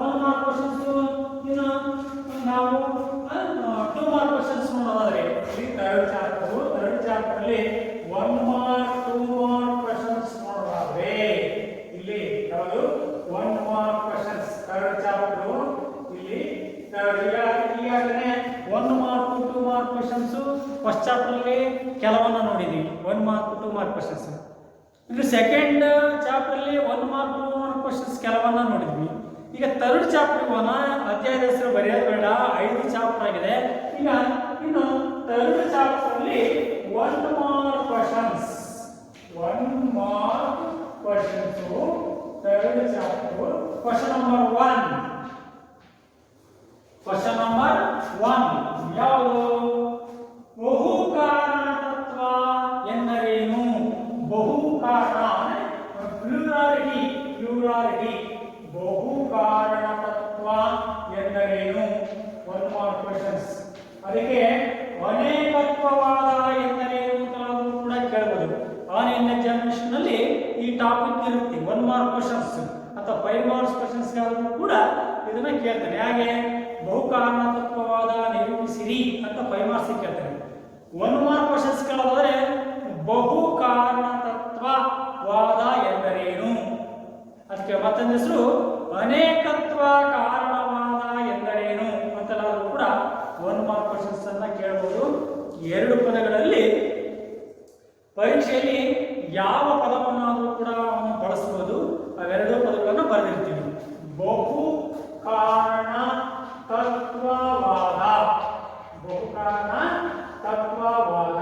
1 ಮಾರ್ಕ್ ಕ್ವೆಶ್ಚನ್ಸ್. ಇನ್ನು ನಾವು 2 ಮಾರ್ಕ್ ಕ್ವೆಶ್ಚನ್ಸ್ ನೋಡೋದಾದ್ರೆ ಈ ಥರ್ಡ್ ಚಾಪ್ಟರ್ ಅಲ್ಲಿ 1 ಮಾರ್ಕ್ 2 ಮಾರ್ಕ್ ಕ್ವೆಶ್ಚನ್ಸ್ ನೋಡೋದಾದ್ರೆ ಇಲ್ಲಿ ಯಾವುದು 1 ಮಾರ್ಕ್ ಕ್ವೆಶ್ಚನ್ಸ್ ಥರ್ಡ್ ಚಾಪ್ಟರ್ ಇಲ್ಲಿ ಈಗಾಗಲೇ 1 mark 2 mark questions first chapter ಅಲ್ಲಿ ಕೆಲವನ್ನ ನೋಡಿದೀವಿ. 1 ಮಾರ್ಕ್ 2 ಮಾರ್ಕ್ ಕ್ವೆಶ್ಚನ್ಸ್. ಇಲ್ಲಿ ಸೆಕೆಂಡ್ ಚಾಪ್ಟರ್ ಅಲ್ಲಿ 1 ಮಾರ್ಕ್ 2 ಮಾರ್ಕ್ ಕ್ವೆಶ್ಚನ್ಸ್ ಕೆಲವನ್ನ ನೋಡಿದ್ವಿ. ಈಗ ಥರ್ಡ್ ಚಾಪ್ಟರ್ ಅಧ್ಯಾಯದ ಹೆಸರು ಬರೆಯೋದು ಬೇಡ, 5 ಚಾಪ್ಟರ್ ಆಗಿದೆ. ಈಗ ಇನ್ನು ಥರ್ಡ್ ಚಾಪ್ಟರ್ ಅಲ್ಲಿ 1 mark questions 1 mark questions third chapter. Question number 1 ಯಾವುದು? ಬಹುಕಾರಣ ತತ್ವ ಎಂದರೇನು? ಬಹುಕಾರಣ ಪ್ಲೂರಾಲಿಟಿ ಬಹುಕಾರಣ ತತ್ವ ಎಂದರೇನು? 1 ಮಾರ್ಕ್ ಕ್ವೆಶ್ಚನ್ಸ್. ಅದಕ್ಕೆ ಅನೇಕತ್ವವಾದ ಎಂದರೇನು ಅಂತ ಕೂಡ ಕೇಳಬಹುದು. ಆನ್ ಎಕ್ಸಾಮಿನೇಷನ್ ನಲ್ಲಿ ಈ ಟಾಪಿಕ್ ಇರುತ್ತೆ. 1 ಮಾರ್ಕ್ ಕ್ವೆಶ್ಚನ್ಸ್ ಅಥವಾ 5 ಮಾರ್ಕ್ಸ್ ಕ್ವೆಶ್ಚನ್ಸ್ ಕೂಡ ಇದನ್ನ ಕೇಳ್ತಾನೆ. ಹಾಗೆ ಬಹುಕಾರಣ ತತ್ವವಾದ ನಿರೂಪಿಸಿರಿ ಅಂತ 5 ಮಾರ್ಕ್ಸ್ ಕೇಳ್ತಾರೆ. 1 ಮಾರ್ಕ್ ಕ್ವೆಶ್ಚನ್ಸ್ ಕೇಳೋದಾದ್ರೆ ಬಹುಕಾರಣ ತತ್ವವಾದ ಎಂದರೇನು? ಅದಕ್ಕೆ ಮತ್ತೊಂದು ಹೆಸರು ಅನೇಕತ್ವ ಕಾರಣವಾದ ಎಂದರೇನು ಅಂತೆಲ್ಲಾದ್ರೂ ಕೂಡ 1 ಮಾರ್ಕ್ ಕ್ವೆಶ್ಚನ್ಸ್ ಅನ್ನ ಕೇಳಬಹುದು. 2 ಪದಗಳಲ್ಲಿ ಪರೀಕ್ಷೆಯಲ್ಲಿ ಯಾವ ಪದವನ್ನಾದರೂ ಕೂಡ ಬಳಸಬಹುದು. ಅವೆರಡು ಪದಗಳನ್ನು ಬರೆದಿರ್ತೀವಿ. ಬಹು ಕಾರಣ ತತ್ವವಾದ, ಬಹುಕಾರಣ ತತ್ವವಾದ,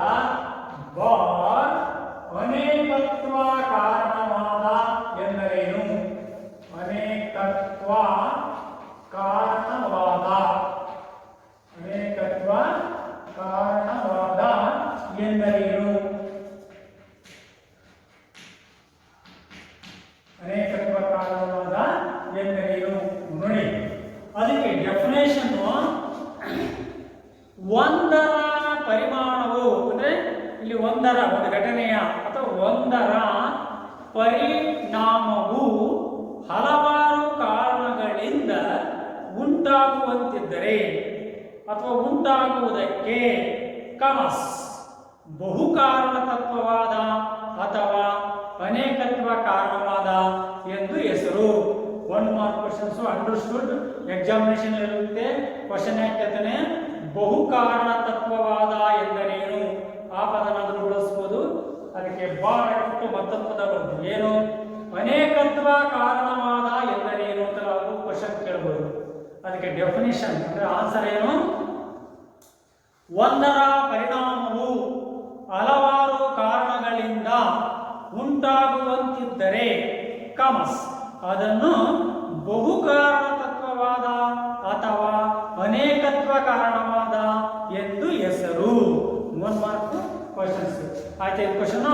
ಅನೇಕತ್ವ ಕಾರಣವಾದ ಎಂದರೇನು? ಅನೇಕತ್ವ ಕಾರಣವಾದ, ಅನೇಕತ್ವ ಕಾರಣವಾದ ಎಂದರೇನು? ಅನೇಕತ್ವ ಕಾರಣವಾದ ಎಂದರೇನು ನೋಡಿ. ಅದಕ್ಕೆ ಡೆಫಿನೇಷನ್ ಒಂದರ ಪರಿಮಾಣವು ಅಂದ್ರೆ ಇಲ್ಲಿ ಒಂದು ಘಟನೆಯ ಅಥವಾ ಒಂದರ ಪರಿಣಾಮವು ಹಲವಾರು ಕಾರಣಗಳಿಂದ ಉಂಟಾಗುವಂತಿದ್ದರೆ ಅಥವಾ ಉಂಟಾಗುವುದಕ್ಕೆ ಕಮಸ್ ಬಹುಕಾರಣ ತತ್ವವಾದ ಅಥವಾ ಅನೇಕತ್ವ ಕಾರಣವಾದ ಎಂದು ಹೆಸರು. 1 ಮಾರ್ಕ್ ಕ್ವೆಶ್ಚನ್ಸ್ ಅಂಡರ್ಸ್ಟುಡ್ ಎಕ್ಸಾಮಿನೇಷನ್ ಇರುತ್ತೆ. ಕ್ವಶನ್ ಯಾಕೆ ಬಹುಕಾರಣ ತತ್ವವಾದ ಎಂದರೇನು? ಆ ಪದನಾದರೂ ಬಳಸಬಹುದು. ಅದಕ್ಕೆ ಬಾಟ್ಟು ಮತ್ತೊಂದು ಪದ ಬರ್ತದೆ. ಏನು? ಅನೇಕತ್ವ ಕಾರಣವಾದ ಎಂದರೇನು ಅಂತ ನಾವು ಕ್ವಶನ್ ಕೇಳಬಹುದು. ಅದಕ್ಕೆ ಡೆಫಿನಿಷನ್ ಅಂದ್ರೆ ಆನ್ಸರ್ ಏನು? ಒಂದರ ಪರಿಣಾಮವು ಹಲವಾರು ಕಾರಣಗಳಿಂದ ಉಂಟಾಗುವಂತಿದ್ದರೆ ಕಮಸ್ ಅದನ್ನು ಬಹುಕಾರಣ ತತ್ವವಾದ ಅಥವಾ ಅನೇಕತ್ವ ಕಾರಣವಾದ ಎಂದು ಹೆಸರು. 1 ಮಾರ್ಕ್ ಕ್ವೆಶ್ಚನ್ಸ್ ಆಯ್ತು. ಕ್ವಶನ್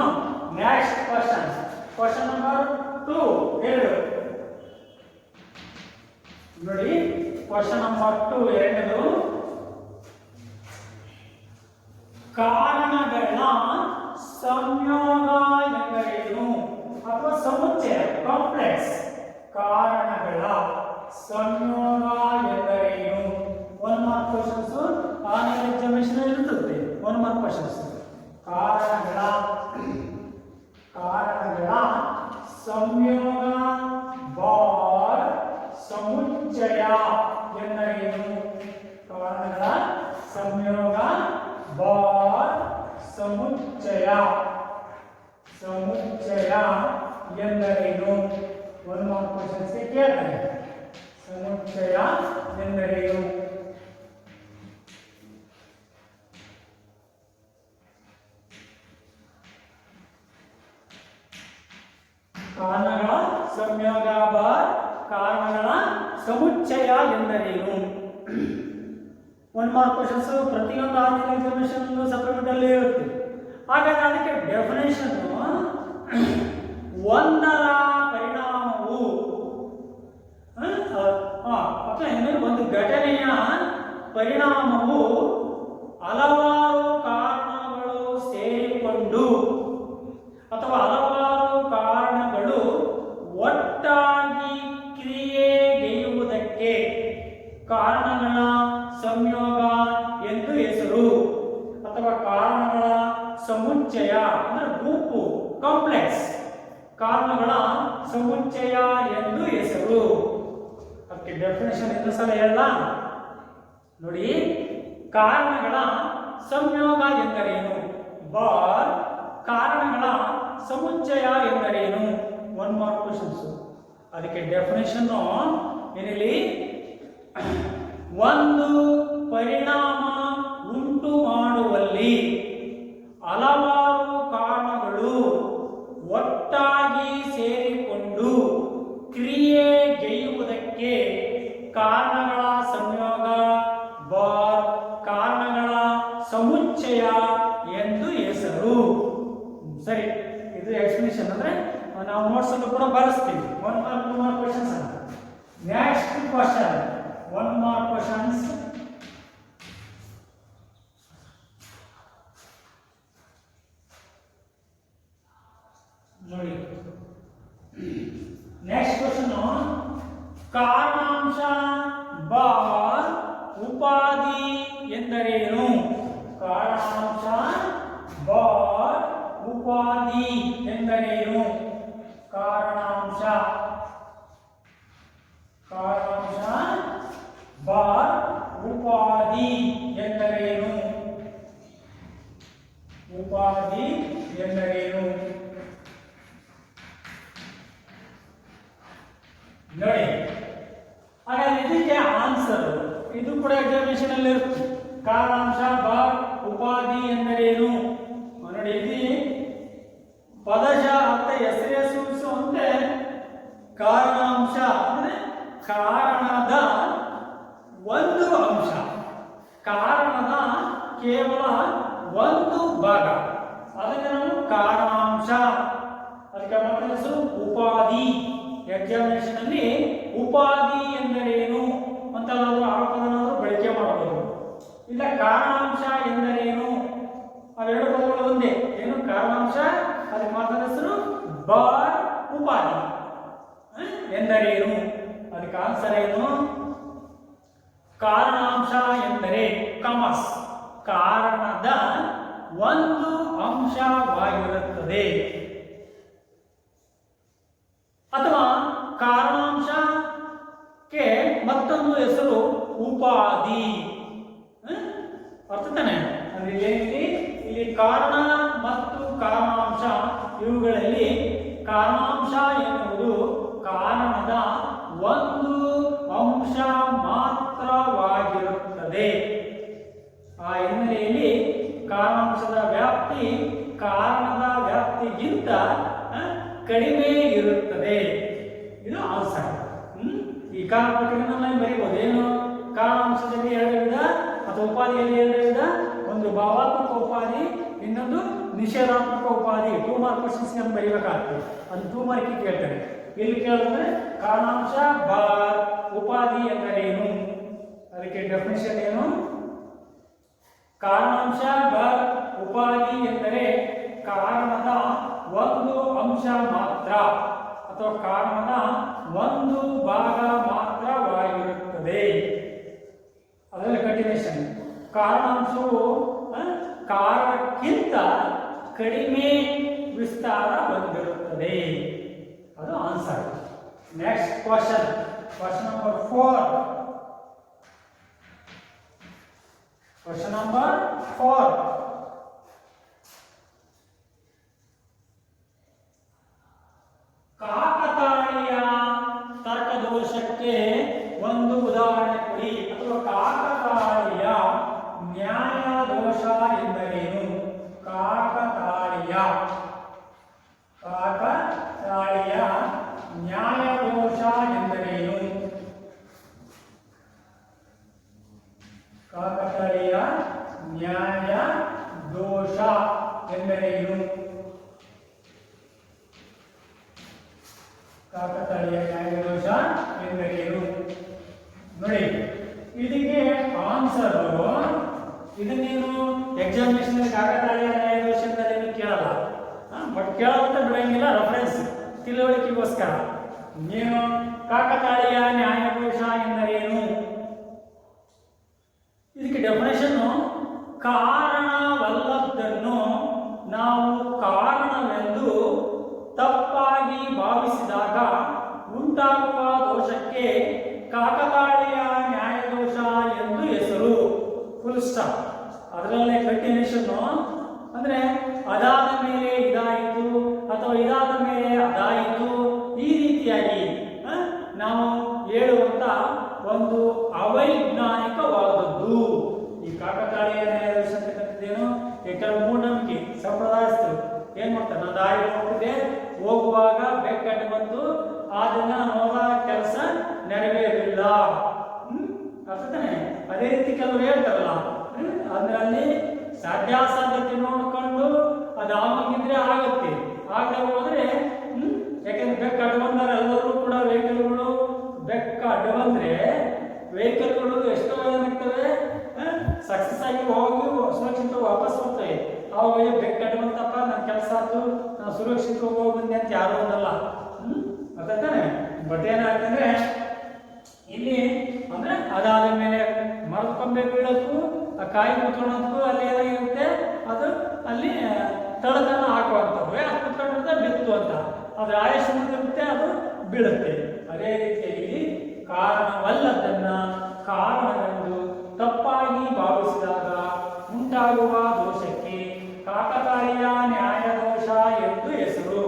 ನೆಕ್ಸ್ಟ್ ಕ್ವಶನ್ ನಂಬರ್ 2 ಎರಡು ನೋಡಿ ಕ್ವಶನ್ ನಂಬರ್ 2 ಎರಡನೇದು ಕಾರಣಗಳ ಸಂಯೋಗ ಎಂದರೇನು ಅಥವಾ ಸಮುಚ್ಚಯ ಕಾಂಪ್ಲೆಕ್ಸ್ ಕಾರಣಗಳ ಸಂಯೋಗ ಎಂದರೇನು 1 ಮಾರ್ಕ್ ಕ್ವಶನ್ಸ್ ಆನ್ಲೈನ್ ಎಕ್ಸಾಮಿನೇಷನ್ ಇರುತ್ತದೆ 1 ಮಾರ್ಕ್ ಕ್ವಶನ್ಸ್ ಕಾರಣಗಳ ಸಂಯೋಗ ಬಾರ್ ಸಮುಚ್ಚಯ ಎಂದರೇನು ಕಾರಣಗಳ ಸಂಯೋಗ ಬಾರ್ ಸಮುಚ್ಚಯ ಎಂದರೇನು 1 ಮಾರ್ಕ್ ಕ್ವಶನ್ಸ್ ಕೇಳ್ತಾರೆ ಸಮುಚ್ಚಯ ಎಂದರೇನು ಕಾರಣಗಳ ಸಂಯೋಗ ಬಾರ್ ಕಾರಣಗಳ ಸಮುಚ್ಚಯ ಎಂದರೇನು 1 ಮಾರ್ಕ್ ಕ್ವಶನ್ಸ್ ಪ್ರತಿಯೊಂದು ಆನ್ಲೈನ್ ಎಕ್ಸಾಮಿನೇಷನ್ ಸಪರೇಟ್ ಅಲ್ಲಿ ಇರುತ್ತೆ ಹಾಗಾದ್ರೆ ಅದಕ್ಕೆ ಡೆಫಿನೇಷನ್ ಒಂದರ ಪರಿಣಾಮವು ಅಥವಾ ಒಂದು ಘಟನೆಯ ಪರಿಣಾಮವು ಹಲವಾರು ಕಾರಣಗಳು ಸೇರಿಕೊಂಡು ಅಥವಾ ಹಲವಾರು ಕಾರಣಗಳು ಒಟ್ಟಾಗಿ ಕ್ರಿಯೆಗೆಯುವುದಕ್ಕೆ ಕಾರಣಗಳ ಸಂಯೋಗ ಎಂದು ಹೆಸರು ಅಥವಾ ಕಾರಣಗಳ ಸಮುಚ್ಚಯ ಅಂದ್ರೆ ಗುಂಪು ಕಾಂಪ್ಲೆಕ್ಸ್ ಕಾರಣಗಳ ಸಮುಚ್ಚಯ ಎಂದು ಹೆಸರು ಅದಕ್ಕೆ ಡೆಫಿನೇಷನ್ ಎಂದು ಸಲ ಹೇಳ ನೋಡಿ ಕಾರಣಗಳ ಸಂಯೋಗ ಎಂದರೇನು ಬಾರ್ ಕಾರಣಗಳ ಸಮುಚ್ಚಯ ಎಂದರೇನು 1 ಮಾರ್ಕ್ ಕ್ವಶನ್ಸ್ ಅದಕ್ಕೆ ಡೆಫಿನೇಷನ್ ಏನಿಲ್ಲಿ ಒಂದು ಪರಿಣಾಮ ಉಂಟು ಮಾಡುವಲ್ಲಿ ಹಲವಾರು ಕಾರಣಗಳು ಒಟ್ಟಾಗಿ ಸೇರಿಕೊಂಡು ಕ್ರಿಯೆಗೆಯುವುದಕ್ಕೆ ಕಾರಣಗಳ ಸಂಯೋಗ ಬಾರ್ ಕಾರಣಗಳ ಸಮುಚ್ಚಯ ಎಂದು ಹೆಸರು ಸರಿ ಇದು ಎಕ್ಸ್ಪ್ಲನೇಷನ್ ಅಂದ್ರೆ ನಾವು ನೋಟ್ಸ್ ಅನ್ನು ಕೂಡ ಬರೆಸ್ತೀವಿ 1 ಮಾರ್ಕ್ 2 ಮಾರ್ಕ್ ಕ್ವಶನ್ಸ್ ಅಂತ ನೆಕ್ಸ್ಟ್ ಕ್ವಶನ್ 1 ಮಾರ್ಕ್ ಕ್ವಶನ್ಸ್ ನೋಡಿ ನೆಕ್ಸ್ಟ್ ಕ್ವಶನ್ ಕಾರಣಾಂಶ ಬಾರ್ ಉಪಾಧಿ ಎಂದರೇನು ಕಾರಣಾಂಶ ಬಾರ್ ಉಪಾಧಿ ಎಂದರೇನು ಕಾರಣಾಂಶ ಬಾರ್ ಉಪಾಧಿ ಎಂದರೇನು ಉಪಾಧಿ ಎಂದರೇನು ನೋಡಿ ಹಾಗಾದ್ರೆ ಇದಕ್ಕೆ ಆನ್ಸರ್ ಇದು ಕೂಡ ಎಕ್ಸಾಮಿನೇಷನ್ ಅಲ್ಲಿ ಇರುತ್ತೆ ಕಾರಣಾಂಶ ಬಾರ್ ಉಪಾಧಿ ಎಂದರೇನು ನೋಡಿ ಇಲ್ಲಿ ಪದಶಃ ಅರ್ಥ ಹೆಸರೇ ಸೂಚಿಸುವಂತೆ ಕಾರಣಾಂಶ ಅಂದ್ರೆ ಕಾರಣದ ಒಂದು ಅಂಶ ಕಾರಣದ ಕೇವಲ ಒಂದು ಭಾಗ ಅದಕ್ಕೆ ನಾವು ಕಾರಣಾಂಶ ಅದಕ್ಕೆ ಮತ್ತೆ ಹೆಸರು ಉಪಾಧಿ ಎಕ್ಸಾಮಿನೇಷನ್ ಅಲ್ಲಿ ಉಪಾಧಿ ಎಂದರೇನು ಅಂತ ಆರೋಪದನ್ನಾದರೂ ಬಳಕೆ ಮಾಡಬಹುದು ಇಲ್ಲ ಕಾರಣಾಂಶ ಎಂದರೇನು ಅವೆರಡು ಪದಗಳು ಒಂದೇ ಏನು ಕಾರಣಾಂಶ ಅದಕ್ಕೆ ಮಾತಾಡ ಹೆಸರು ಬಾರ್ ಉಪಾಧಿ ಎಂದರೇನು ಅದಕ್ಕೆ ಆನ್ಸರ್ ಏನು ಕಾರಣಾಂಶ ಎಂದರೆ ಕಾಮರ್ಸ್ ಕಾರಣದ ಒಂದು ಅಂಶವಾಗಿರುತ್ತದೆ ಅಥವಾ ಕಾರಣಾಂಶಕ್ಕೆ ಮತ್ತೊಂದು ಹೆಸರು ಉಪಾಧಿ ಅರ್ಥ ತಾನೆ ಅಂದ್ರೆ ಇಲ್ಲಿ ಕಾರಣ ಮತ್ತು ಕಾರಣಾಂಶ ಇವುಗಳಲ್ಲಿ ಕಾರಣಾಂಶ ಎನ್ನುವುದು ಕಾರಣದ ಒಂದು ಅಂಶ ಮಾತ್ರವಾಗಿರುತ್ತದೆ ಆ ಹಿನ್ನೆಲೆಯಲ್ಲಿ ಕಾರಣಾಂಶದ ವ್ಯಾಪ್ತಿ ಕಾರಣದ ವ್ಯಾಪ್ತಿಗಿಂತ ಕಡಿಮೆ ಇರುತ್ತದೆ ಇದು ಆನ್ಸರ್ ಈ ಕಾರಣವನ್ನು ಬರೀಬಹುದು ಏನು ಕಾರಣಾಂಶದಲ್ಲಿ ಎರಡು ವಿಧ ಅಥವಾ ಉಪಾಧಿಯಲ್ಲಿ ಎರಡು ವಿಧ ಒಂದು ಭಾವಾತ್ಮಕ ಉಪಾಧಿ ಇನ್ನೊಂದು ನಿಷೇಧಾತ್ಮಕ ಉಪಾಧಿ 2 ಮಾರ್ಕ್ ಕ್ವಶನ್ಸ್ ಅಂತ ಬರೀಬೇಕಾಗ್ತದೆ. ಅದು 2 ಮಾರ್ಕಿಗೆ ಕೇಳ್ತಾರೆ. ಇಲ್ಲಿ ಕೇಳಿದ್ರೆ ಕಾರಣಾಂಶ ಬಾರ್ ಉಪಾಧಿ ಎಂದರೇನು, ಅದಕ್ಕೆ ಡೆಫಿನಿಷನ್ ಏನು? ಕಾರಣಾಂಶ ಬಾರ್ ಉಪಾಧಿ ಎಂದರೆ ಕಾರಣದ ಒಂದು ಅಂಶ ಮಾತ್ರ ಅಥವಾ ಕಾರಣದ ಒಂದು ಭಾಗ ಮಾತ್ರವಾಗಿರುತ್ತದೆ. ಅದರಲ್ಲಿ ಕಂಟಿನ್ಯೂಷನ್. ಕಾರಣಾಂಶವು ಕಾರಣಕ್ಕಿಂತ ಕಡಿಮೆ ವಿಸ್ತಾರ ಹೊಂದಿರುತ್ತದೆ. ಅದು answer. Next question number 4. Question number 4. ಕಾಕತಾಳೀಯ ತರ್ಕದೋಷಕ್ಕೆ ಒಂದು ಉದಾಹರಣೆ ಕೊಡಿ, ಅಥವಾ ಕಾಕತಾಳೀಯ ನ್ಯಾಯದೋಷ ಎಂದರೇನು? ಕಾಕತಾಳೀಯ ನ್ಯಾಯದೋಷ ಎಂದರೇನು? ಕಾಕತಾಳೀಯ ನ್ಯಾಯ ದೋಷ ಎಂದರೇನು? ಕಾಕತಾಳೀಯ ನ್ಯಾಯದೋಷ ಎಂದರೇನು? ನೋಡಿ, ಇದಕ್ಕೆ ಆನ್ಸರ್ ಇದನ್ನೇನು ಎಕ್ಸಾಮಿನೇಷನ್ ಕಾಕತಾಳೀಯ ನ್ಯಾಯದೋಷ ಅಂತ ಕೇಳಲ್ಲ, ಬಟ್ ಕೇಳೋದಂತ ಬಿಡಂಗಿಲ್ಲ, ರೆಫರೆನ್ಸ್ ತಿಳುವಳಿಕೆಗೋಸ್ಕರ. ನೀನು ಕಾಕತಾಳೀಯ ನ್ಯಾಯದೋಷ ಎಂದರೇನು? ಇದಕ್ಕೆ ಡೆಫಿನೇಷನ್, ಕಾರಣವಲ್ಲದನ್ನು ನಾವು ಕಾರಣವೆಂದು ತಪ್ಪಾಗಿ ಭಾವಿಸಿದಾಗ ಉಂಟಾಗುವ ದೋಷಕ್ಕೆ ಕಾಕತಾಳೀಯ ನ್ಯಾಯದೋಷ ಎಂದು ಹೆಸರು. Full stop. ಅದರಲ್ಲೇ ಕಂಟಿನ್ಯೂಷನ್ ಅಂದ್ರೆ ಅದಾದ ಮೇಲೆ ಇದಾಯಿತು ಅಥವಾ ಇದಾದ ಮೇಲೆ ಅದಾಯಿತು, ಈ ರೀತಿಯಾಗಿ ನಾವು ಹೇಳುವಂತ ಒಂದು ಅವೈಜ್ಞಾನಿಕವಾದದ್ದು ಈ ಕಾಕತಾಳೀಯ ನ್ಯಾಯದೋಷ ಅಂತಕ್ಕಂಥದ್ದೇನು. ಕೆಲವು ಮೂಢನಂಬಿಕೆ ಸಂಪ್ರದಾಯಸ್ಥರು ಏನ್ ಮಾಡ್ತಾರೆ, ನಾನು ದಾರಿ ಹೋಗ್ತಿದ್ದೆ, ಹೋಗುವಾಗ ಬೆಕ್ಕಟ್ಟು ಬಂತು, ಅದನ್ನ ನೋಡ ಕೆಲಸ ನೆರವೇರಿಲ್ಲ. ಅರ್ಥತಾನೆ? ಅದೇ ರೀತಿ ಕೆಲವರು ಹೇಳ್ತಾರಲ್ಲ, ಅದರಲ್ಲಿ ಸಾಧ್ಯಾಸಾಧ್ಯತೆ ನೋಡ್ಕೊಂಡು ಅದು ಆಗಿದ್ರೆ ಆಗತ್ತೆ, ಆಗದೆ ಹೋದ್ರೆ ಯಾಕಂದ್ರೆ ಬೆಕ್ಕ ಅಡ್ಡ ಬಂದರೆ ಎಲ್ಲರೂ ಕೂಡ ವೆಹಿಕಲ್ಗಳು ಬೆಕ್ಕ ಅಡ್ಡ ಬಂದ್ರೆ ವೆಹಿಕಲ್ಗಳು ಎಷ್ಟೋ ಏನಾಗ್ತವೆ, ಸಕ್ಸಸ್ ಆಗಿ ಹೋಗಿ ಸುರಕ್ಷಿತ ವಾಪಸ್ ಹೋಗ್ತವೆ. ಅವಾಗ ಬೆಕ್ಕ ಅಡ್ಡ ಬಂತಪ್ಪ, ನನ್ನ ಕೆಲಸ ಆಯ್ತು, ನಾನು ಸುರಕ್ಷಿತವಾಗಿ ಹೋಗಿ ಬಂದೆ ಅಂತ ಯಾರು ಅನ್ನಲ್ಲ. ಅರ್ಥಾನೆ? ಬಟ್ ಏನಾಗ್ತಂದ್ರೆ ಇಲ್ಲಿ ಅಂದ್ರೆ ಅದಾದ ಮೇಲೆ ಮರದ ಕೊಂಬೆ ಬೀಳೋದಕ್ಕೂ ಆ ಕಾಯಿ ಕುತ್ಕೊಳ್ಳೋದಕ್ಕೂ ಅಲ್ಲಿ ಏನಾಗಿರುತ್ತೆ, ಅದು ಅಲ್ಲಿ ತಳಕನ್ನು ಹಾಕುವಂಥದ್ದು. ಯಾಕೆ ಕುತ್ಕೊಂಡಿರುತ್ತೆ, ಬಿತ್ತು ಅಂತ ಅದ್ರ ಆಯುಷ್ ಮುಗಿದಿರುತ್ತೆ, ಅದು ಬೀಳುತ್ತೆ. ಅದೇ ರೀತಿಯಾಗಿ ಕಾರಣವಲ್ಲದನ್ನ ಕಾರಣವೆಂದು ತಪ್ಪಾಗಿ ಭಾವಿಸಿದಾಗ ಉಂಟಾಗುವ ದೋಷಕ್ಕೆ ಕಾಕತಾಳೀಯ ನ್ಯಾಯದೋಷ ಎಂದು ಹೆಸರು.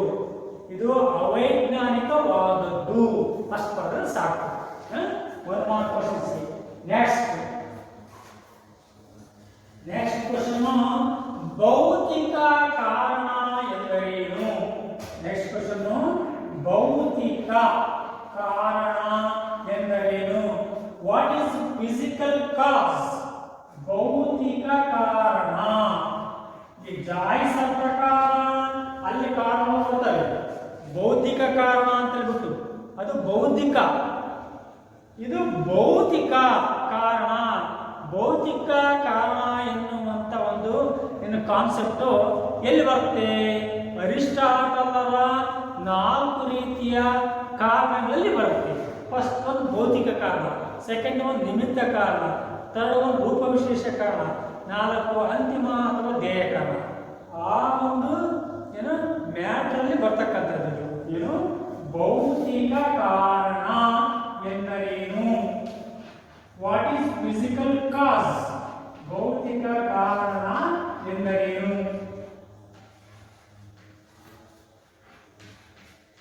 ಇದು ಅವೈಜ್ಞಾನಿಕವಾದದ್ದು. ಅಷ್ಟು ಬರೆದ್ರೆ ಸಾಕು. 1 ಮಾರ್ಕ್ ಕ್ವಶನ್ಸ್. ನೆಕ್ಸ್ಟ್ ಕ್ವಶನ್, ಭೌತಿಕ ಕಾರಣ ಎಂದರೇನು? ನೆಕ್ಸ್ಟ್ ಕ್ವಶನ್, ಭೌತಿಕ ಕಾರಣ ಎಂದರೇನು? ವಾಟ್ ಈಸ್ ಫಿಸಿಕಲ್ ಕಾಸ್? ಭೌತಿಕ ಕಾರಣ. ಈ ಜಾಯ್ಸ್ ಪ್ರಕಾರ ಅಲ್ಲಿ ಕಾರಣ ಕೊಡ್ತಾರೆ, ಭೌತಿಕ ಕಾರಣ ಅಂತ ಹೇಳ್ಬಿಟ್ಟು ಅದು ಬೌದ್ಧಿಕ, ಇದು ಭೌತಿಕ ಕಾರಣ. ಭೌತಿಕ ಕಾರಣ ಎನ್ನುವಂತ ಒಂದು ಕಾನ್ಸೆಪ್ಟ್ ಎಲ್ಲಿ ಬರುತ್ತೆ? ಅರಿಸ್ಟಾಟಲರ 4 ರೀತಿಯ ಕಾರಣಗಳಲ್ಲಿ ಬರುತ್ತೆ. ಫಸ್ಟ್ ಒಂದು ಭೌತಿಕ ಕಾರಣ, ಸೆಕೆಂಡ್ ಒಂದು ನಿಮಿತ್ತ ಕಾರಣ, ಥರ್ಡ್ ಒಂದು ರೂಪ ವಿಶೇಷ ಕಾರಣ, 4 ಅಂತಿಮ ಅಥವಾ ಧ್ಯೇಯ ಕಾರಣ. ಆ ಒಂದು ಏನು ಮ್ಯಾಟ್ರಲ್ಲಿ ಬರ್ತಕ್ಕಂಥದ್ದು ಏನು ಭೌತಿಕ ಕಾರಣ ಎಂದರೇನು? ವಾಟ್ ಈಸ್ ಫಿಸಿಕಲ್ ಕಾಸ್? ಭೌತಿಕ ಕಾರಣ ಎಂದರೇನು?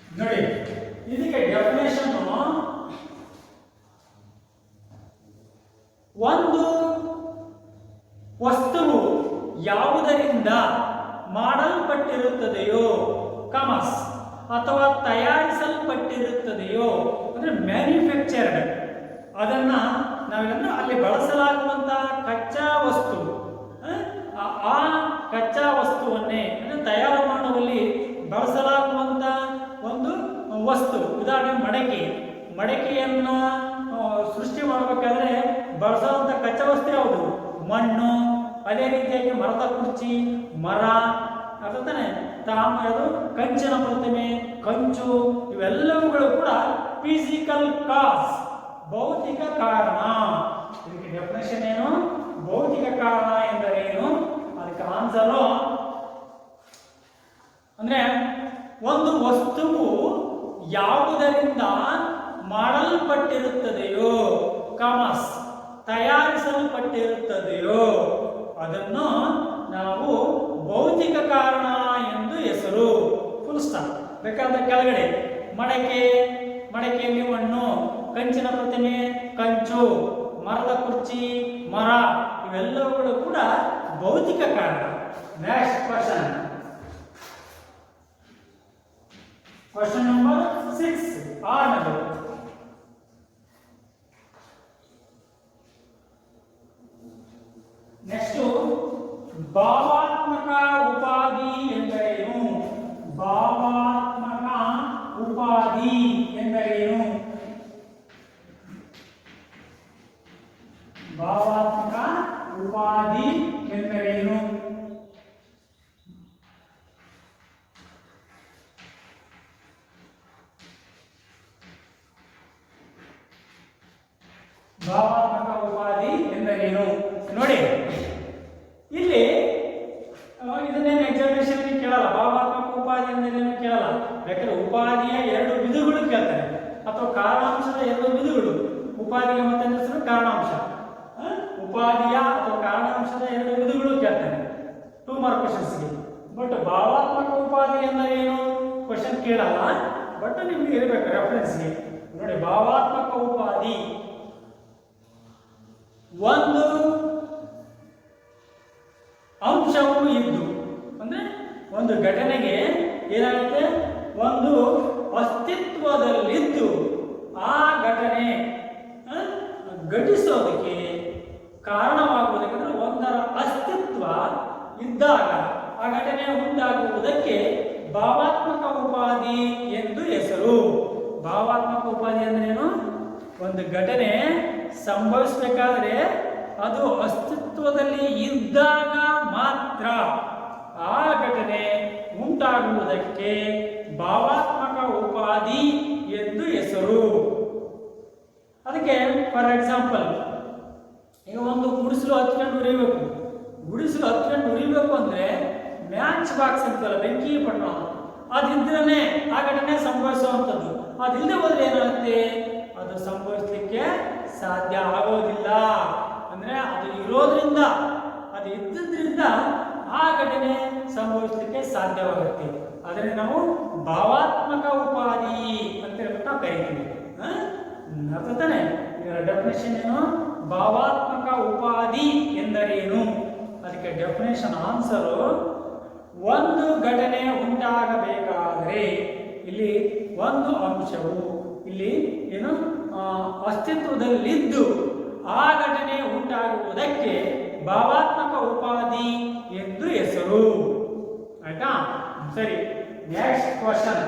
ನೋಡಿ, ಇದಕ್ಕೆ ಡೆಫಿನೇಷನ್, ಒಂದು ವಸ್ತುವು ಯಾವುದರಿಂದ ಮಾಡಲ್ಪಟ್ಟಿರುತ್ತದೆಯೋ ಕಮಸ್ ಅಥವಾ ತಯಾರಿಸಲ್ಪಟ್ಟಿರುತ್ತದೆಯೋ ಅಂದ್ರೆ ಮ್ಯಾನುಫ್ಯಾಕ್ಚರ್ಡ್, ಅದನ್ನ ನಾವೇನಂದ್ರೆ ಅಲ್ಲಿ ಬಳಸಲಾಗುವಂತಹ ಕಚ್ಚಾ ವಸ್ತು, ಆ ಕಚ್ಚಾ ವಸ್ತುವನ್ನೇ ಮಡಕೆಯನ್ನು ಸೃಷ್ಟಿ ಮಾಡಬೇಕಾದ್ರೆ ಬಳಸುವಂಥ ಕಚ್ಚಾ ವಸ್ತು ಯಾವುದು? ಮಣ್ಣು. ಅದೇ ರೀತಿಯಾಗಿ ಮರದ ಕುರ್ಚಿ, ಮರ, ಅರ್ಥತಾನೆ ಅದು ಕಂಚಿನ ಪ್ರತಿಮೆ, ಕಂಚು, ಇವೆಲ್ಲವುಗಳು ಕೂಡ ಫಿಸಿಕಲ್ ಕಾಸ್, ಭೌತಿಕ ಕಾರಣ. ಇದಕ್ಕೆ ಡೆಫಿನೇಷನ್ ಏನು? ಭೌತಿಕ ಕಾರಣ ಎಂದರೇನು? ಅದಕ್ಕೆ ಆನ್ಸರು ಅಂದ್ರೆ ಒಂದು ವಸ್ತುವು ಯಾವುದರಿಂದ ಮಾಡಲ್ಪಟ್ಟಿರುತ್ತದೆಯೋ, ಕಾಮಸ್ ತಯಾರಿಸಲ್ಪಟ್ಟಿರುತ್ತದೆಯೋ ಅದನ್ನು ನಾವು ಭೌತಿಕ ಕಾರಣ ಎಂದು ಹೆಸರು. Full stop. ಬೇಕಾದ ಕೆಳಗಡೆ ಮಡಕೆಯಲ್ಲಿ ಮಣ್ಣು, ಕಂಚಿನ ಪ್ರತಿಮೆ ಕಂಚು, ಮರದ ಕುರ್ಚಿ ಮರ, ಇವೆಲ್ಲವುಗಳು ಕೂಡ ಭೌತಿಕ ಕಾರಣ. ನೆಕ್ಸ್ಟ್ ಕ್ವಶನ್ ನಂಬರ್ 6 ಆರನೇದು. ನೆಕ್ಸ್ಟ್ ಭಾವಾತ್ಮಕ ಉಪಾಧಿ ಎಂದರೇನು? ಭಾವಾತ್ಮಕ ಉಪಾಧಿ ಎಂದರೇನು? ಭಾವಾತ್ಮಕ ಉಪಾಧಿ ಎಂದರೇನು? ಭಾವಾತ್ಮಕ ಉಪಾಧಿ ಎಂದರೇನು? ನೋಡಿ, ಇಲ್ಲಿ ಇದನ್ನೇನು ಎಕ್ಸಾಮಿನೇಷನ್ ಕೇಳಲ್ಲ. ಭಾವಾತ್ಮಕ ಉಪಾಧಿ ಎಂದರೇನು ಕೇಳಲ್ಲ. ಬೇಕಾದ್ರೆ ಉಪಾಧಿಯ 2 ವಿಧಗಳು ಕೇಳ್ತಾರೆ, ಅಥವಾ ಕಾರಣಾಂಶದ 2 ವಿಧಗಳು. ಉಪಾಧಿಗೆ ಮತ್ತೆ ಹೆಸರು ಕಾರಣಾಂಶ. ಉಪಾಧಿಯ ಅಥವಾ ಕಾರಣಾಂಶದ 2 ವಿಧಗಳು ಕೇಳ್ತಾರೆ 2 ಮಾರ್ಕ್ ಕ್ವಶನ್ಸ್ಗೆ. ಬಟ್ ಭಾವಾತ್ಮಕ ಉಪಾಧಿ ಎಂದರೇನು ಕ್ವಶನ್ ಕೇಳಲ್ಲ, ಬಟ್ ನಿಮ್ಗೆ ಇರಬೇಕು ರೆಫರೆನ್ಸ್ಗೆ. ನೋಡಿ, ಭಾವಾತ್ಮಕ ಉಪಾಧಿ ಒಂದು ಅಂಶವು ಇದ್ದು, ಅಂದ್ರೆ ಒಂದು ಘಟನೆಗೆ ಏನಾಗುತ್ತೆ, ಒಂದು ಅಸ್ತಿತ್ವದಲ್ಲಿದ್ದು ಆ ಘಟನೆ ಘಟಿಸೋದಕ್ಕೆ ಕಾರಣವಾಗುವುದಕ್ಕೆ, ಒಂದರ ಅಸ್ತಿತ್ವ ಇದ್ದಾಗ ಆ ಘಟನೆ ಉಂಟಾಗುವುದಕ್ಕೆ ಭಾವಾತ್ಮಕ ಉಪಾಧಿ ಎಂದು ಹೆಸರು. ಭಾವಾತ್ಮಕ ಉಪಾಧಿ ಅಂದ್ರೇನು? ಒಂದು ಘಟನೆ ಸಂಭವಿಸಬೇಕಾದ್ರೆ ಅದು ಅಸ್ತಿತ್ವದಲ್ಲಿ ಇದ್ದಾಗ ಮಾತ್ರ ಆ ಘಟನೆ ಉಂಟಾಗುವುದಕ್ಕೆ ಭಾವಾತ್ಮಕ ಉಪಾಧಿ ಎಂದು ಹೆಸರು. ಅದಕ್ಕೆ ಫಾರ್ ಎಕ್ಸಾಂಪಲ್, ಈಗ ಒಂದು ಗುಡಿಸಲು ಹತ್ಕೊಂಡು ಉರಿಬೇಕು. ಗುಡಿಸಲು ಹತ್ಕೊಂಡು ಉರಿಬೇಕು ಅಂದ್ರೆ ಮ್ಯಾಚ್ ಬಾಕ್ಸ್ ಅಂತಲ್ಲ, ಬೆಂಕಿ ಪಟ್ಟ, ಅದಿದ್ರೇ ಆ ಘಟನೆ ಸಂಭವಿಸುವಂಥದ್ದು. ಅದಿಲ್ಲದೆ ಹೋದ್ರೆ ಏನಾಗುತ್ತೆ, ಅದು ಸಂಭವಿಸಲಿಕ್ಕೆ ಸಾಧ್ಯ ಆಗೋದಿಲ್ಲ. ಅಂದ್ರೆ ಅದು ಇರೋದ್ರಿಂದ, ಅದು ಇದ್ದದ್ರಿಂದ ಆ ಘಟನೆ ಸಂಭವಿಸಲಿಕ್ಕೆ ಸಾಧ್ಯವಾಗುತ್ತೆ. ಅದನ್ನು ನಾವು ಭಾವಾತ್ಮಕ ಉಪಾಧಿ ಅಂತ ಹೇಳ್ಬಿಟ್ಟು ನಾವು ಕರಿತೀವಿ. ಅರ್ಥ ತಾನೆ? ಇದರ ಡೆಫಿನೇಷನ್ ಏನು? ಭಾವಾತ್ಮಕ ಉಪಾಧಿ ಎಂದರೇನು? ಅದಕ್ಕೆ ಡೆಫಿನೇಷನ್ ಆನ್ಸರು, ಒಂದು ಘಟನೆ ಉಂಟಾಗಬೇಕಾದರೆ ಇಲ್ಲಿ ಒಂದು ಅಂಶವು ಇಲ್ಲಿ ಏನು ಅಸ್ತಿತ್ವದಲ್ಲಿದ್ದು ಆ ಘಟನೆ ಉಂಟಾಗುವುದಕ್ಕೆ ಭಾವಾತ್ಮಕ ಉಪಾಧಿ ಎಂದು ಹೆಸರು. ಆಯ್ತಾ? ಸರಿ, ನೆಕ್ಸ್ಟ್ ಕ್ವಶನ್.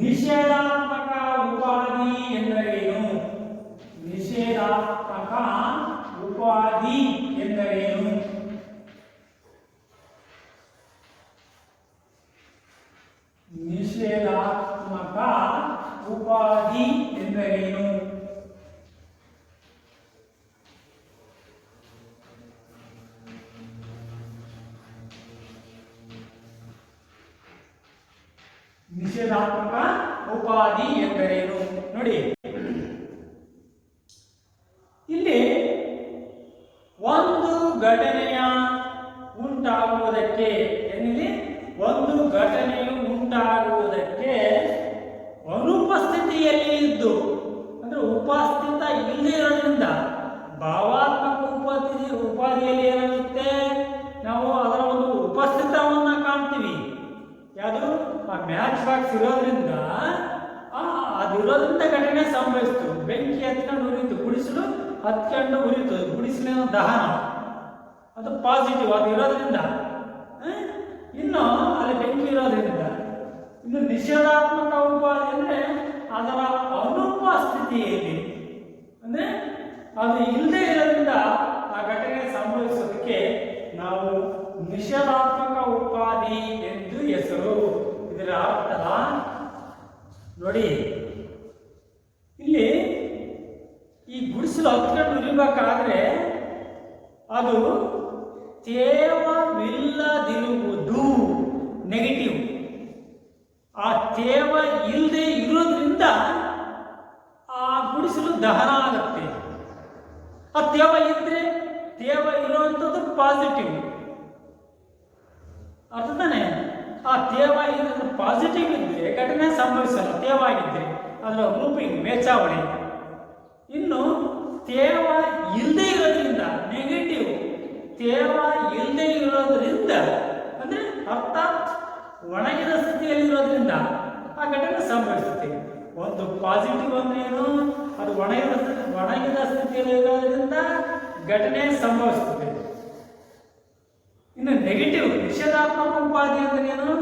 ನಿಷೇಧಾತ್ಮಕ ಉಪಾಧಿ ಎಂದರೇನು? ನಿಷೇಧಾತ್ಮಕ ಉಪಾಧಿ ಎಂದರೇನು? ನಿಷೇಧಾತ್ಮಕ ಉಪಾಧಿ ಎಂದರೇನು? ನಿಷೇಧಾತ್ಮಕ ಉಪಾಧಿ ಎಂದರೇನು? ನೋಡಿ, ಇಲ್ಲಿ ಒಂದು ಘಟನೆಯ ಉಂಟಾಗುವುದಕ್ಕೆ, ಏನಿಲ್ಲಿ ಒಂದು ಘಟನೆಯು ಉಂಟಾಗುವುದಕ್ಕೆ ಅನುಪಸ್ಥಿತಿಯಲ್ಲಿ ಇದ್ದು, ಅಂದ್ರೆ ಉಪಸ್ಥಿತ ಇಲ್ಲದೆ ಇರೋದ್ರಿಂದ ಭಾವಾತ್ಮಕ ಉಪಾಧಿಯಲ್ಲಿ ಏನಾಗುತ್ತೆ, ನಾವು ಅದರ ಒಂದು ಉಪಸ್ಥಿತವನ್ನ ಕಾಣ್ತೀವಿ. ಯಾವುದು? ಆ ಮ್ಯಾಚ್ ಬಾಕ್ಸ್ ಇರೋದ್ರಿಂದ, ಅದಿರೋದ್ರಿಂದ ಘಟನೆ ಸಂಭವಿಸ್ತು. ಬೆಂಕಿ ಹತ್ಕೊಂಡು ಉರಿತು, ಗುಡಿಸಲು ಹತ್ಕೊಂಡು ಉರಿತು, ಗುಡಿಸಲಿನ ದಹನ, ಅದು ಪಾಸಿಟಿವ್, ಅದು ಇರೋದ್ರಿಂದ. ಇನ್ನು ಅಲ್ಲಿ ಬೆಂಕಿ ಇರೋದ್ರಿಂದ. ಇನ್ನು ನಿಷೇಧಾತ್ಮಕ ಉಪಾಧಿ ಅಂದ್ರೆ ಅದರ ಸ್ಥಿತಿಯಲ್ಲಿ ಅಂದ್ರೆ ಅದು ಇಲ್ಲದೆ ಇರೋದ್ರಿಂದ ಆ ಘಟನೆ ಸಂಭವಿಸೋದಕ್ಕೆ ನಾವು ನಿಷೇಧಾತ್ಮಕ ಉಪಾಧಿ ಎಂದು ಹೆಸರು. ಇದರ ಅರ್ಥ ನೋಡಿ, ಇಲ್ಲಿ ಈ ಗುಡಿಸಲು ಹತ್ಕೊಂಡು ಉರಿಬೇಕಾದ್ರೆ ಅದು ತೇವವಿಲ್ಲದಿರುವುದು ನೆಗೆಟಿವ್. ಆ ತೇವ ಇಲ್ಲದೆ ಇರೋದ್ರಿಂದ ಆ ಗುಡಿಸಲು ದಹನ ಆಗುತ್ತೆ. ಆ ತೇವ ಇದ್ರೆ ತೇವ ಇರುವಂಥದ್ದು ಪಾಸಿಟಿವ್, ಅರ್ಥ ತಾನೆ? ಆ ತೇವ ಇರೋದು ಪಾಸಿಟಿವ್ ಇದ್ರೆ ಘಟನೆ ಸಂಭವಿಸಲ್ಲ. ತೇವ ಆಗಿದ್ರೆ ಅದರ ಗ್ರೂಪಿಂಗ್ ಮೇಚಾವಣೆ. ಇನ್ನು ತೇವ ಇಲ್ಲದೆ ಇರೋದ್ರಿಂದ ನೆಗೆಟಿವ್, ತೇವ ಇಲ್ಲದೆ ಇರೋದ್ರಿಂದ ಅಂದ್ರೆ ಅರ್ಥಾತ್ ಒಣಗಿದ ಸ್ಥಿತಿಯಲ್ಲಿರೋದ್ರಿಂದ ಆ ಘಟನೆ ಸಂಭವಿಸುತ್ತೆ. ಒಂದು ಪಾಸಿಟಿವ್ ಅಂದ್ರೆ ಏನು, ಅದು ಒಣಗಿದ ಸ್ಥಿತಿಯಲ್ಲಿರೋದ್ರಿಂದ ಘಟನೆ ಸಂಭವಿಸುತ್ತದೆ. ಇನ್ನು ನೆಗೆಟಿವ್ ನಿಷೇಧಾತ್ಮಕ ಉಪಾಧಿ ಅಂದ್ರೆ ಏನು,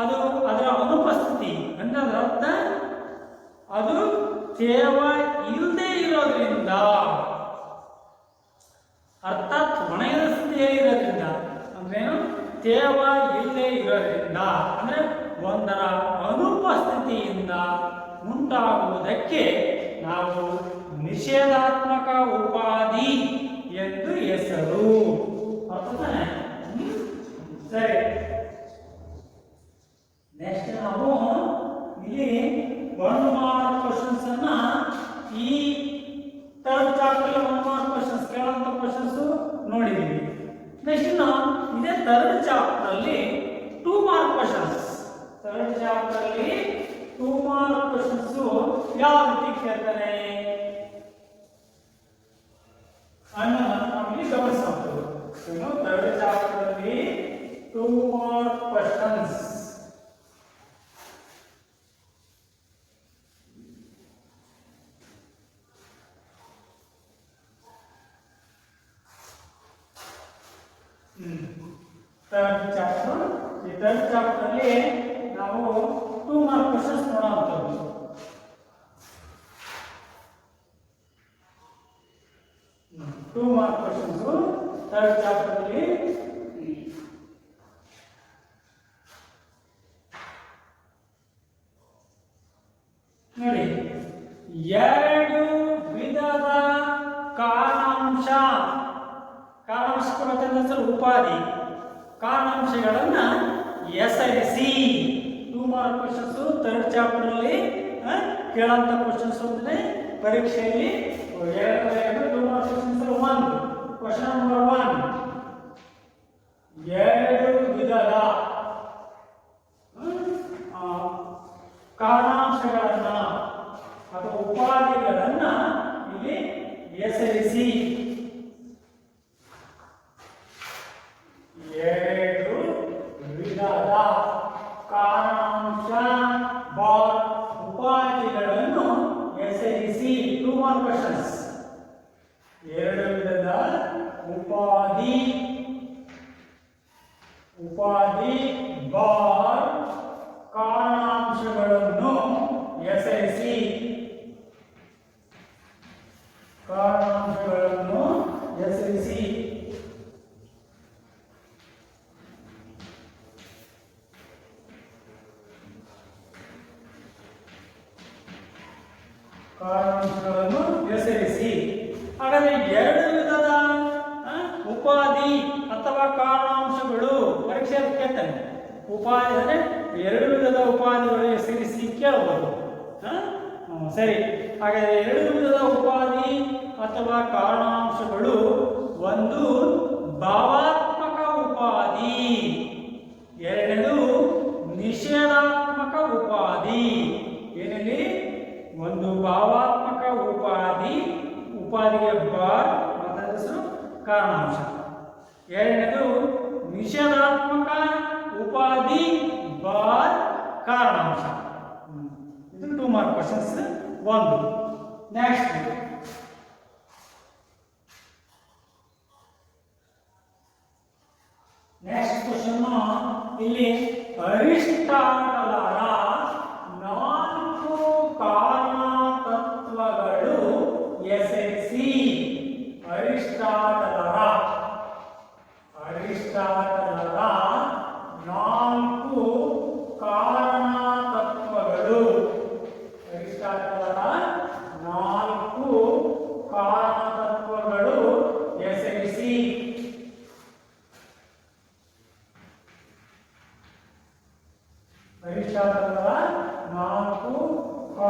ಅದು ಅದರ ಅನುಪಸ್ಥಿತಿ ಅಂದ್ರೆ ಅದರ ಅರ್ಥ ಅದು ತೇವ ಇಲ್ಲದೆ ಇರೋದ್ರಿಂದ, ಅರ್ಥಾತ್ ಒಣಗಿದ ಸ್ಥಿತಿಯಲ್ಲಿರೋದ್ರಿಂದ ಅಂದ್ರೇನು, ತೇವ ಇಲ್ಲದೆ ಇರೋದ್ರಿಂದ ಅಂದ್ರೆ ಒಂದರ ಅನುಪಸ್ಥಿತಿಯಿಂದ ಉಂಟಾಗುವುದಕ್ಕೆ ನಾವು ನಿಷೇಧಾತ್ಮಕ ಉಪಾಧಿ ಎಂದು ಹೆಸರು. ಅರ್ಥನೇ? ಸರಿ, ನೆಕ್ಸ್ಟ್ ನಾವು ಇಲ್ಲಿ 1 ಮಾರ್ಕ್ ಕ್ವಶನ್ಸ್ ಅನ್ನ ಈ ಥರ್ಡ್ ಚಾಪ್ಟರ್ 1 ಮಾರ್ಕ್ ಕ್ವಶನ್ಸ್ ಕೇಳುವಂತ ಕ್ವಶನ್ಸ್ ನೋಡಿದೀವಿ. ನೆಕ್ಸ್ಟ್ ಇದೇ ಥರ್ಡ್ ಚಾಪ್ಟರ್ ಅಲ್ಲಿ 2 ಮಾರ್ಕ್ ಕ್ವಶನ್ಸ್, ಥರ್ಡ್ ಚಾಪ್ಟರ್ ಅಲ್ಲಿ 2 ಮಾರ್ಕ್ ಕ್ವಶನ್ಸ್ ಯಾವ ರೀತಿ ಕೇಳ್ತಾರೆ ಅನ್ನೋದನ್ನ ನಾವಿಲ್ಲಿ ಗಮನಿಸಬಹುದು. ಥರ್ಡ್ ಚಾಪ್ಟರ್ ಅಲ್ಲಿ 2 ಮಾರ್ಕ್ ಕ್ವಶನ್ಸ್. ಥರ್ಡ್ ಚಾಪ್ಟರ್ ಅಲ್ಲಿ ನಾವು 2 ಮಾರ್ಕ್ ಕ್ವಶನ್ಸ್ ನೋಡುವಂಥದ್ದು. Two mark questions third chapter ಅಲ್ಲಿ ನೋಡಿ, 2 ವಿಧದ ಕಾರಣಾಂಶ, ಕಾರಣಾಂಶಕ್ಕೆ ಮತ್ತೆ ಉಪಾಧಿ, ಕಾರಣಾಂಶಗಳನ್ನ ಹೆಸರಿಸಿ. 2 ಮಾರ್ಕ್ ಕ್ವಶನ್ಸ್ ಥರ್ಡ್ ಚಾಪ್ಟರ್ ಅಲ್ಲಿ ಕೇಳಂತ ಕ್ವಶನ್ಸ್ ಅಂದ್ರೆ ಪರೀಕ್ಷೆಯಲ್ಲಿ 2 ಮಾರ್ಕ್ ಕ್ವಶನ್ಸ್. 1 ಕ್ವಶನ್ ನಂಬರ್ 1, 2 ವಿಧದ ಕಾರಣಾಂಶಗಳನ್ನ ಅಥವಾ ಉಪಾಧಿಗಳನ್ನ ಇಲ್ಲಿ ಹೆಸರಿಸಿ. 2 ವಿಧದ ಕಾರಣಾಂಶ ಉಪಾಧಿಗಳನ್ನು ಹೆಸರಿಸಿ. 2 ಮಾರ್ಕ್ ಕ್ವಶನ್ಸ್. 2 ವಿಧದ ಉಪಾಧಿ ಕಾರಣಾಂಶಗಳನ್ನು ಹೆಸರಿಸಿ. ಕಾರಣಾಂಶಗಳನ್ನು ಹೆಸರಿಸಿ. ಕಾರಣಾಂಶಗಳನ್ನು ಹೆಸರಿಸಿ. ಹಾಗಾದ್ರೆ 2 ವಿಧದ ಉಪಾಧಿ ಅಥವಾ ಕಾರಣಾಂಶಗಳು ಪರೀಕ್ಷೆಯಲ್ಲಿ ಕೇಳ್ತಾನೆ. ಉಪಾಧಿ ಅಂದರೆ 2 ವಿಧದ ಉಪಾಧಿಗಳು ಹೆಸರಿಸಿ ಕೇಳಬಹುದು. ಸರಿ, ಹಾಗಾದ್ರೆ 2 ವಿಧದ ಉಪಾಧಿ ಅಥವಾ ಕಾರಣಾಂಶಗಳು, ಒಂದು ಭಾವಾತ್ಮಕ ಉಪಾಧಿ, ಎರಡನೇದು ನಿಷೇಧಾತ್ಮಕ ಉಪಾಧಿ. ಏನಲ್ಲಿ ಒಂದು ಭಾವಾತ್ಮಕ ಉಪಾಧಿಗೆ ಬಾರ್ ಮತ್ತೊಂದು ಹೆಸರು ಕಾರಣಾಂಶ. ಎರಡನೇದು ನಿಷೇಧಾತ್ಮಕ ಉಪಾಧಿ ಬಾರ್ ಕಾರಣಾಂಶ. ಇದು 2 ಮಾರ್ಕ್ ಕ್ವಶನ್ಸ್ 1. ನೆಕ್ಸ್ಟ್ ಕ್ವಶನ್ ಇಲ್ಲಿ ಅರಿಸ್ಟಾಟಲರ 4 ಕಾರಣ ತತ್ವ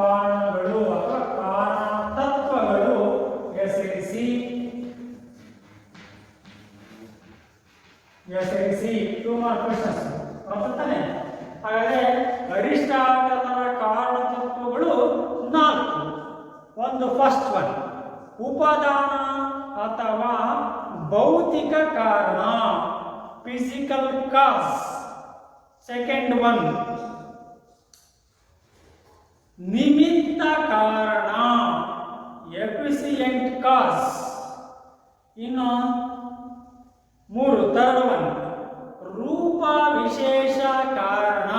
ಕಾರಣಗಳು ಅಥವಾ ಕಾರಣ ತತ್ವಗಳು ಹೆಸರಿಸಿ. 2 ಮಾರ್ಕ್ ಕ್ವೆಶ್ಚನ್ಸ್ ಅರ್ಥಾನೆ. ಹಾಗಾದ್ರೆ ಅರಿಸ್ಟಾಟಲರ ಕಾರಣ ತತ್ವಗಳು 4. ಒಂದು ಫಸ್ಟ್ ಒನ್ ಉಪಾದಾನ ಅಥವಾ ಭೌತಿಕ ಕಾರಣ, ಫಿಸಿಕಲ್ ಕಾಸ್. ಸೆಕೆಂಡ್ ಒನ್ ನಿಮಿತ್ತ ಕಾರಣ, ಎಫಿಸಿಯೆಂಟ್ ಕಾಸ್. ಇನ್ನು 3 ಥರ್ಡ್ ಒನ್ ರೂಪ ವಿಶೇಷ ಕಾರಣ,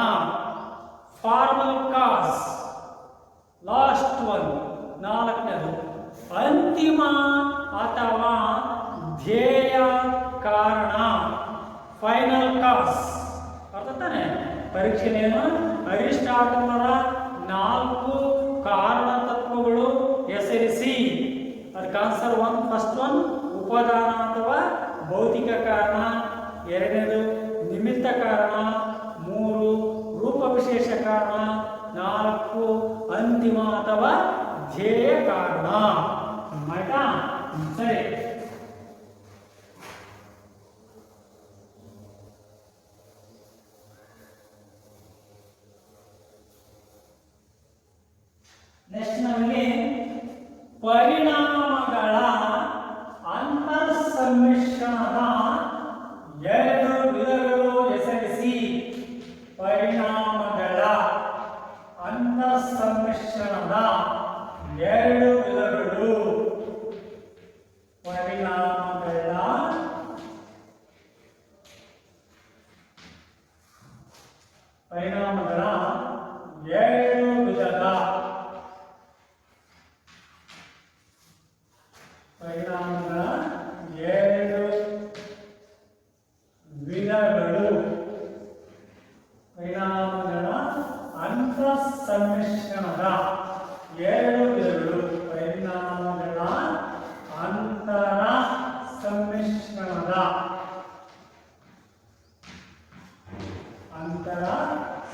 ಫಾರ್ಮಲ್ ಕಾಸ್. ಲಾಸ್ಟ್ ಒನ್ 4ನೇದು ಅಂತಿಮ ಅಥವಾ ಧ್ಯೇಯ ಕಾರಣ, ಫೈನಲ್ ಕಾಸ್. ಅರ್ಥ ತಾನೆ? ಪರೀಕ್ಷೆನೇನು ಅರಿಸ್ಟಾಟಲರ 4 ಕಾರಣ ತತ್ವಗಳು ಹೆಸರಿಸಿ. ಅದಕ್ಕೆ ಆನ್ಸರ್ ಫಸ್ಟ್ ಒನ್ ಉಪಾದಾನ ಅಥವಾ ಭೌತಿಕ ಕಾರಣ, 2ನೇದು ನಿಮಿತ್ತ ಕಾರಣ, 3 ರೂಪ ವಿಶೇಷ ಕಾರಣ, 4 ಅಂತಿಮ ಅಥವಾ ಧ್ಯೇಯ ಕಾರಣ. ಆಯ್ತಾ? ಸರಿ. ನೆಕ್ಸ್ಟ್ ನಮಗೆ ಪರಿಣಾಮಗಳ ಅಂತರ್ಸಮ್ಮಿಶ್ರಣದ 2 ವಿಧಗಳು ಹೆಸರಿಸಿ. ಪರಿಣಾಮಗಳ ಅಂತರ್ಸಮ್ಮಿಶ್ರಣದ 2 ವಿಧಗಳು. ಪರಿಣಾಮಗಳ ಪರಿಣಾಮಗಳ 2 ವಿಧದ ಪರಿಣಾಮಗಳ 2 ವಿಧಗಳು. ಪರಿಣಾಮಗಳ ಅಂತರ್ಸಮ್ಮಿಶ್ರಣದ 2 ವಿಧಗಳು. ಪರಿಣಾಮಗಳ ಅಂತರ ಸಮ್ಮಿಶ್ರಣದ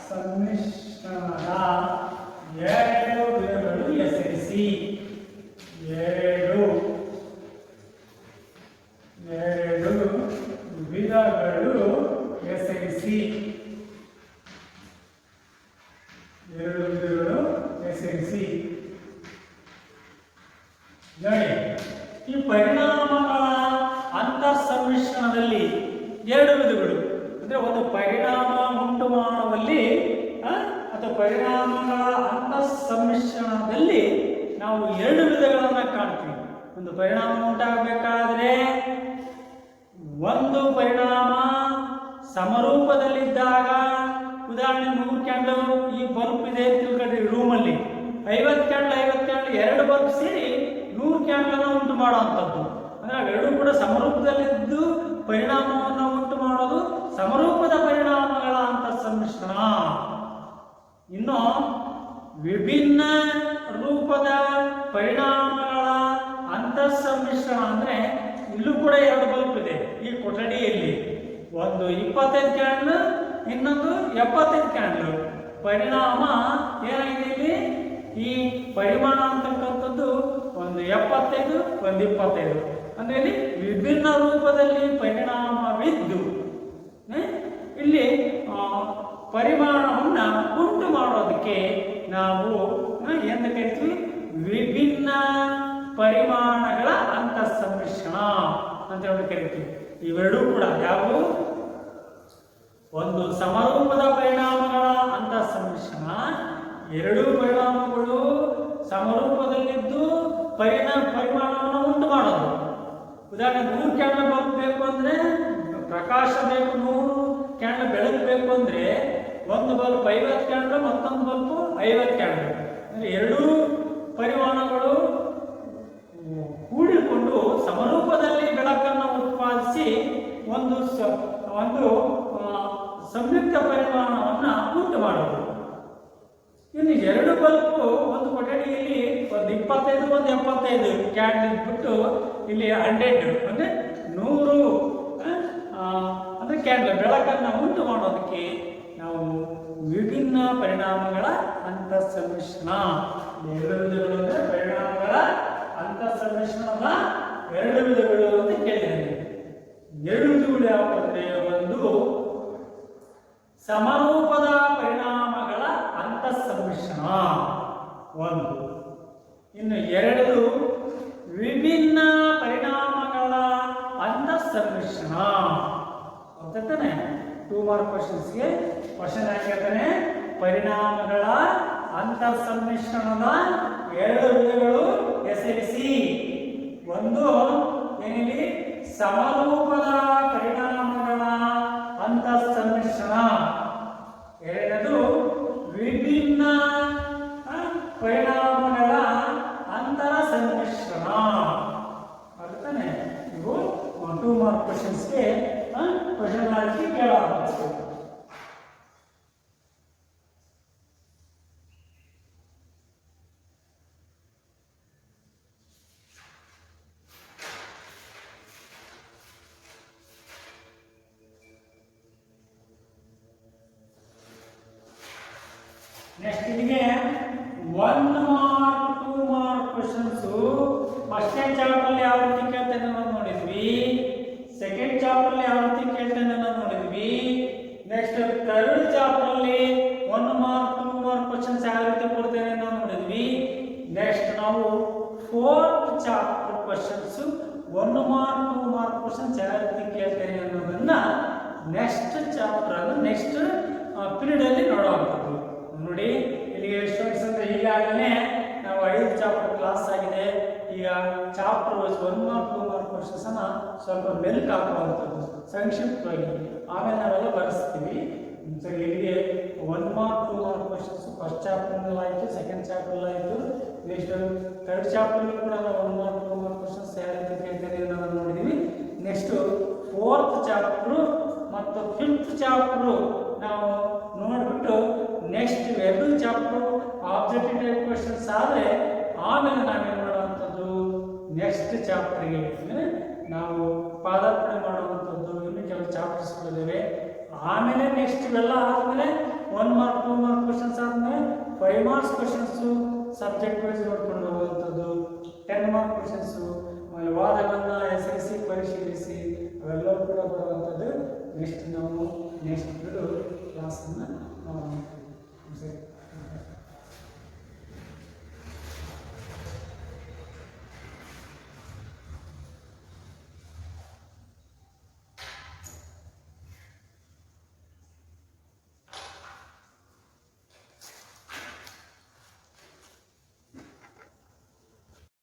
ಸಮ್ಮಿಶ್ರಣದ 2 ವಿಧಗಳು ಹೆಸರಿಸಿ. 2 ವಿಧಗಳು ಹೆಸರಿಸಿ. 2 ವಿಧಗಳು ಹೆಸರಿಸಿ. ನೋಡಿ, ಈ ಪರಿಣಾಮಗಳ ಅಂತರ್ಸಮ್ಮಿಶ್ರಣದಲ್ಲಿ 2 ವಿಧಗಳು ಅಂದ್ರೆ ಒಂದು ಪರಿಣಾಮ ಉಂಟು ಮಾಡುವಲ್ಲಿ ಅಥವಾ ಪರಿಣಾಮಗಳ ಅಂತರ್ಸಮ್ಮಿಶ್ರಣದಲ್ಲಿ ನಾವು 2 ವಿಧಗಳನ್ನು ಕಾಣ್ತೀವಿ. ಒಂದು ಪರಿಣಾಮ ಉಂಟಾಗಬೇಕಾದ್ರೆ ಒಂದು ಪರಿಣಾಮ ಸಮರೂಪದಲ್ಲಿದ್ದಾಗ, ಉದಾಹರಣೆ 100 ಕ್ಯಾಂಡಲ್ ಈ ಬಲ್ಬ್ ಇದೆ ತಿಳ್ಕೊಂಡ್ರಿ, ರೂಮಲ್ಲಿ 50 ಕ್ಯಾಂಡಲ್ 2 ಬಲ್ಬ್ ಸೇರಿ 100 ಕ್ಯಾಂಡಲ್ ಉಂಟು ಮಾಡುವಂಥದ್ದು. ಅಂದ್ರೆ ಅವೆರಡೂ ಕೂಡ ಸಮರೂಪದಲ್ಲಿದ್ದು ಪರಿಣಾಮವನ್ನು ಉಂಟು ಮಾಡೋದು ಸಮರೂಪದ ಪರಿಣಾಮಗಳ ಅಂತರ್ಸಮ್ಮಿಶ್ರಣ. ಇನ್ನು ವಿಭಿನ್ನ ರೂಪದ ಪರಿಣಾಮಗಳ ಅಂತರ್ಸಮ್ಮಿಶ್ರಣ ಅಂದ್ರೆ ಇಲ್ಲೂ ಕೂಡ 2 ಬಲ್ಬ್ ಇದೆ ಈ ಕೊಠಡಿಯಲ್ಲಿ. ಒಂದು 25 ಕ್ಯಾಂಡಲ್, ಇನ್ನೊಂದು 75 ಕ್ಯಾಂಡಲ್. ಪರಿಣಾಮ ಏನಾಗಿದೆ ಇಲ್ಲಿ? ಈ ಪರಿಮಾಣ ಅಂತಕ್ಕಂಥದ್ದು ಒಂದು 75 ಒಂದು 25. ಅಂದ್ರೆ ಇಲ್ಲಿ ವಿಭಿನ್ನ ರೂಪದಲ್ಲಿ ಪರಿಣಾಮವಿದ್ದು ಇಲ್ಲಿ ಪರಿಮಾಣವನ್ನ ಉಂಟು ಮಾಡೋದಕ್ಕೆ ನಾವು ಏನು ಕರಿತೀವಿ? ವಿಭಿನ್ನ ಪರಿಮಾಣಗಳ ಅಂತರ್ಸಮ್ಮಿಶ್ರಣ ಅಂತ ಹೇಳಿ ಕರಿತೀವಿ. ಇವೆರಡೂ ಕೂಡ ಯಾವುವು? ಒಂದು ಸಮರೂಪದ ಪರಿಣಾಮಗಳ ಅಂತರ್ಸಮ್ಮಿಶ್ರಣ, 2 ಪರಿಣಾಮಗಳು ಸಮರೂಪದಲ್ಲಿದ್ದು ಪರಿಮಾಣವನ್ನು ಉಂಟು ಮಾಡೋದು. ಉದಾಹರಣೆ 100 ಕ್ಯಾಂಡಲ್ ಬಲ್ಬ್ ಬೇಕು ಅಂದ್ರೆ ಪ್ರಕಾಶ ಬೇಕು, 100 ಕ್ಯಾಂಡಲ್ ಬೆಳಕು ಬೇಕು ಅಂದ್ರೆ ಒಂದು ಬಲ್ಬ್ 50 ಕ್ಯಾಂಡಲ್, ಮತ್ತೊಂದು ಬಲ್ಬ್ 50 ಕ್ಯಾಂಡಲ್. ಅಂದ್ರೆ 2 ಪರಿಮಾಣಗಳು ಕೂಡಿಕೊಂಡು ಸಮರೂಪದಲ್ಲಿ ಬೆಳಕನ್ನು ಉತ್ಪಾದಿಸಿ ಒಂದು ಸಂಯುಕ್ತ ಪರಿಮಾಣವನ್ನು ಉಂಟು ಮಾಡೋದು. ಇನ್ನು 2 ಬಲ್ಬ್ ಒಂದು ಕೊಠಡಿಯಲ್ಲಿ ಒಂದು 25 ಒಂದು 75 ಕ್ಯಾಂಡಲ್ ಇಟ್ಬಿಟ್ಟು ಇಲ್ಲಿ 100 ಅಂದ್ರೆ 100 ಅಂದ್ರೆ ಕ್ಯಾಂಡಲ್ ಬೆಳಕನ್ನು ಉಂಟು ಮಾಡೋದಕ್ಕೆ ನಾವು ವಿಭಿನ್ನ ಪರಿಣಾಮಗಳ ಅಂತರ್ಸಮ್ಮಿಶ್ರಣ ಎರಡು ವಿಧಗಳು ಅಂದ್ರೆ ಪರಿಣಾಮಗಳ ಅಂತಃಸಮ್ಮಿಶ್ರಣದ ಎರಡು ವಿಧಗಳು ಅಂತ ಕೇಳಿದ್ದಾರೆ. ಎರಡು ವಿಧಗಳು ಯಾವುದು ಅಂದ್ರೆ ಒಂದು ಸಮರೂಪದ ಪರಿಣಾಮಗಳ ಅಂತಃಸಮ್ಮಿಶ್ರಣ ಒಂದು, ಇನ್ನು ಎರಡು ವಿಭಿನ್ನ ಪರಿಣಾಮಗಳ ಅಂತಃಸಮ್ಮಿಶ್ರಣ. ಗೊತ್ತಾನೆ 2 ಮಾರ್ಕ್ ಕ್ವಶನ್ಸ್ಗೆ ಕ್ವಶನ್ ಹಾಕಿರ್ತಾನೆ ಪರಿಣಾಮಗಳ ಅಂತಃಸಮ್ಮಿಶ್ರಣದ ಎರಡು ವಿಧಗಳು ಹೆಸರಿಸಿ. ಒಂದು ಏನಿಲ್ಲಿ ಸಮರೂಪದ ಪರಿಣಾಮಗಳ ಅಂತಃಸಮ್ಮಿಶ್ರಣ, ಎರಡನೇದು ವಿಭಿನ್ನ ಪರಿಣಾಮಗಳ ಅಂತರ ಸಮ್ಮಿಶ್ರಣ. ಅರ್ಥನೇ ಇವು 2 ಮಾರ್ಕ್ ಕ್ವಶನ್ಸ್ಗೆ ಕ್ವಶನ್ ಹಾಕಿ ಕೇಳಬಹುದು. ನೆಕ್ಸ್ಟ್ ಇಲ್ಲಿಗೆ 1 ಮಾರ್ಕ್ 2 ಮಾರ್ಕ್ ಕ್ವಶನ್ಸ್ ಫಸ್ಟ್ನೇ ಚಾಪ್ಟರ್ ಯಾವ ರೀತಿ ಕೇಳ್ತಾನೆ ಅನ್ನೋದು ನೋಡಿದ್ವಿ, ಸೆಕೆಂಡ್ ಚಾಪ್ಟರ್ ಯಾವ ರೀತಿ ಕೇಳ್ತಾನೆ ಅನ್ನೋದು ನೋಡಿದ್ವಿ. ನೆಕ್ಸ್ಟ್ ಥರ್ಡ್ ಚಾಪ್ಟರ್ ಅಲ್ಲಿ 1 ಮಾರ್ಕ್ 2 ಮಾರ್ಕ್ ಕ್ವಶನ್ಸ್ ಯಾವ ರೀತಿ ಕೊಡ್ತೇನೆ ಅನ್ನೋದು ನೋಡಿದ್ವಿ. ನೆಕ್ಸ್ಟ್ ನಾವು fourth chapter questions 1 mark 2 mark questions ಯಾವ ರೀತಿ ಕೇಳ್ತೇನೆ ಅನ್ನೋದನ್ನ ನೆಕ್ಸ್ಟ್ ಚಾಪ್ಟರ್ ಅನ್ನು ನೆಕ್ಸ್ಟ್ ಪೀರಿಯಡ್ ಅಲ್ಲಿ ನೋಡುವಂಥದ್ದು. ನೋಡಿ ಇಲ್ಲಿಗೆ ಸ್ಟೂಡೆಂಟ್ಸ್ ಅಂದ್ರೆ ಈಗಾಗಲೇ ನಾವು 5 ಚಾಪ್ಟರ್ ಕ್ಲಾಸ್ ಆಗಿದೆ. ಈಗ chapter wise 1 mark 2 mark questions ಅನ್ನ ಸ್ವಲ್ಪ ಮೆಲ್ಕ್ ಹಾಕುವಂಥದ್ದು ಸಂಕ್ಷಿಪ್ತವಾಗಿ, ಆಮೇಲೆ ನಾವೆಲ್ಲ ಬರೆಸ್ತೀವಿ. ಸರಿ, ಇಲ್ಲಿಗೆ 1 mark 2 mark questions first chapter ಆಯಿತು, ಸೆಕೆಂಡ್ ಚಾಪ್ಟರ್ ಆಯಿತು. ನೆಕ್ಸ್ಟ್ ಥರ್ಡ್ ಚಾಪ್ಟರ್ ಕೂಡ ನಾವು 1 ಮಾರ್ಕ್ 2 ಮಾರ್ಕ್ ಕ್ವಶನ್ಸ್ ಯಾವ ರೀತಿ ಕೇಳ್ತೇನೆ ಅನ್ನೋದನ್ನು ನೋಡಿದ್ವಿ. ನೆಕ್ಸ್ಟ್ ಫೋರ್ತ್ ಚಾಪ್ಟರ್ ಮತ್ತು ಫಿಫ್ತ್ ಚಾಪ್ಟರ್ ನಾವು ನೋಡ್ಬಿಟ್ಟು next 2 chapter objective type questions ಆದರೆ ಆಮೇಲೆ ನಾವೇನು ಮಾಡುವಂಥದ್ದು ನೆಕ್ಸ್ಟ್ ಚಾಪ್ಟರ್ಗೆ ನಾವು ಪಾದಾರ್ಪಣೆ ಮಾಡುವಂಥದ್ದು ಇನ್ನು ಕೆಲವು ಚಾಪ್ಟರ್ಸ್ಗಳಿವೆ. ಆಮೇಲೆ ನೆಕ್ಸ್ಟ್ ಇವೆಲ್ಲ ಆದಮೇಲೆ 1 ಮಾರ್ಕ್ 2 ಮಾರ್ಕ್ ಕ್ವಶನ್ಸ್ ಆದಮೇಲೆ 5 ಮಾರ್ಕ್ಸ್ ಕ್ವಶನ್ಸು ಸಬ್ಜೆಕ್ಟ್ ವೈಸ್ ನೋಡ್ಕೊಂಡು ಹೋಗುವಂಥದ್ದು, 10 ಮಾರ್ಕ್ ಕ್ವಶನ್ಸು ಆಮೇಲೆ ವಾದಗಳನ್ನು ಹೆಸರಿಸಿ ಪರಿಶೀಲಿಸಿ ಅವೆಲ್ಲವೂ ಕೂಡ ಬರುವಂಥದ್ದು. ನೆಕ್ಸ್ಟ್ ನಾವು ನೆಕ್ಸ್ಟ್ ಕ್ಲಾಸನ್ನು ಸರಿ.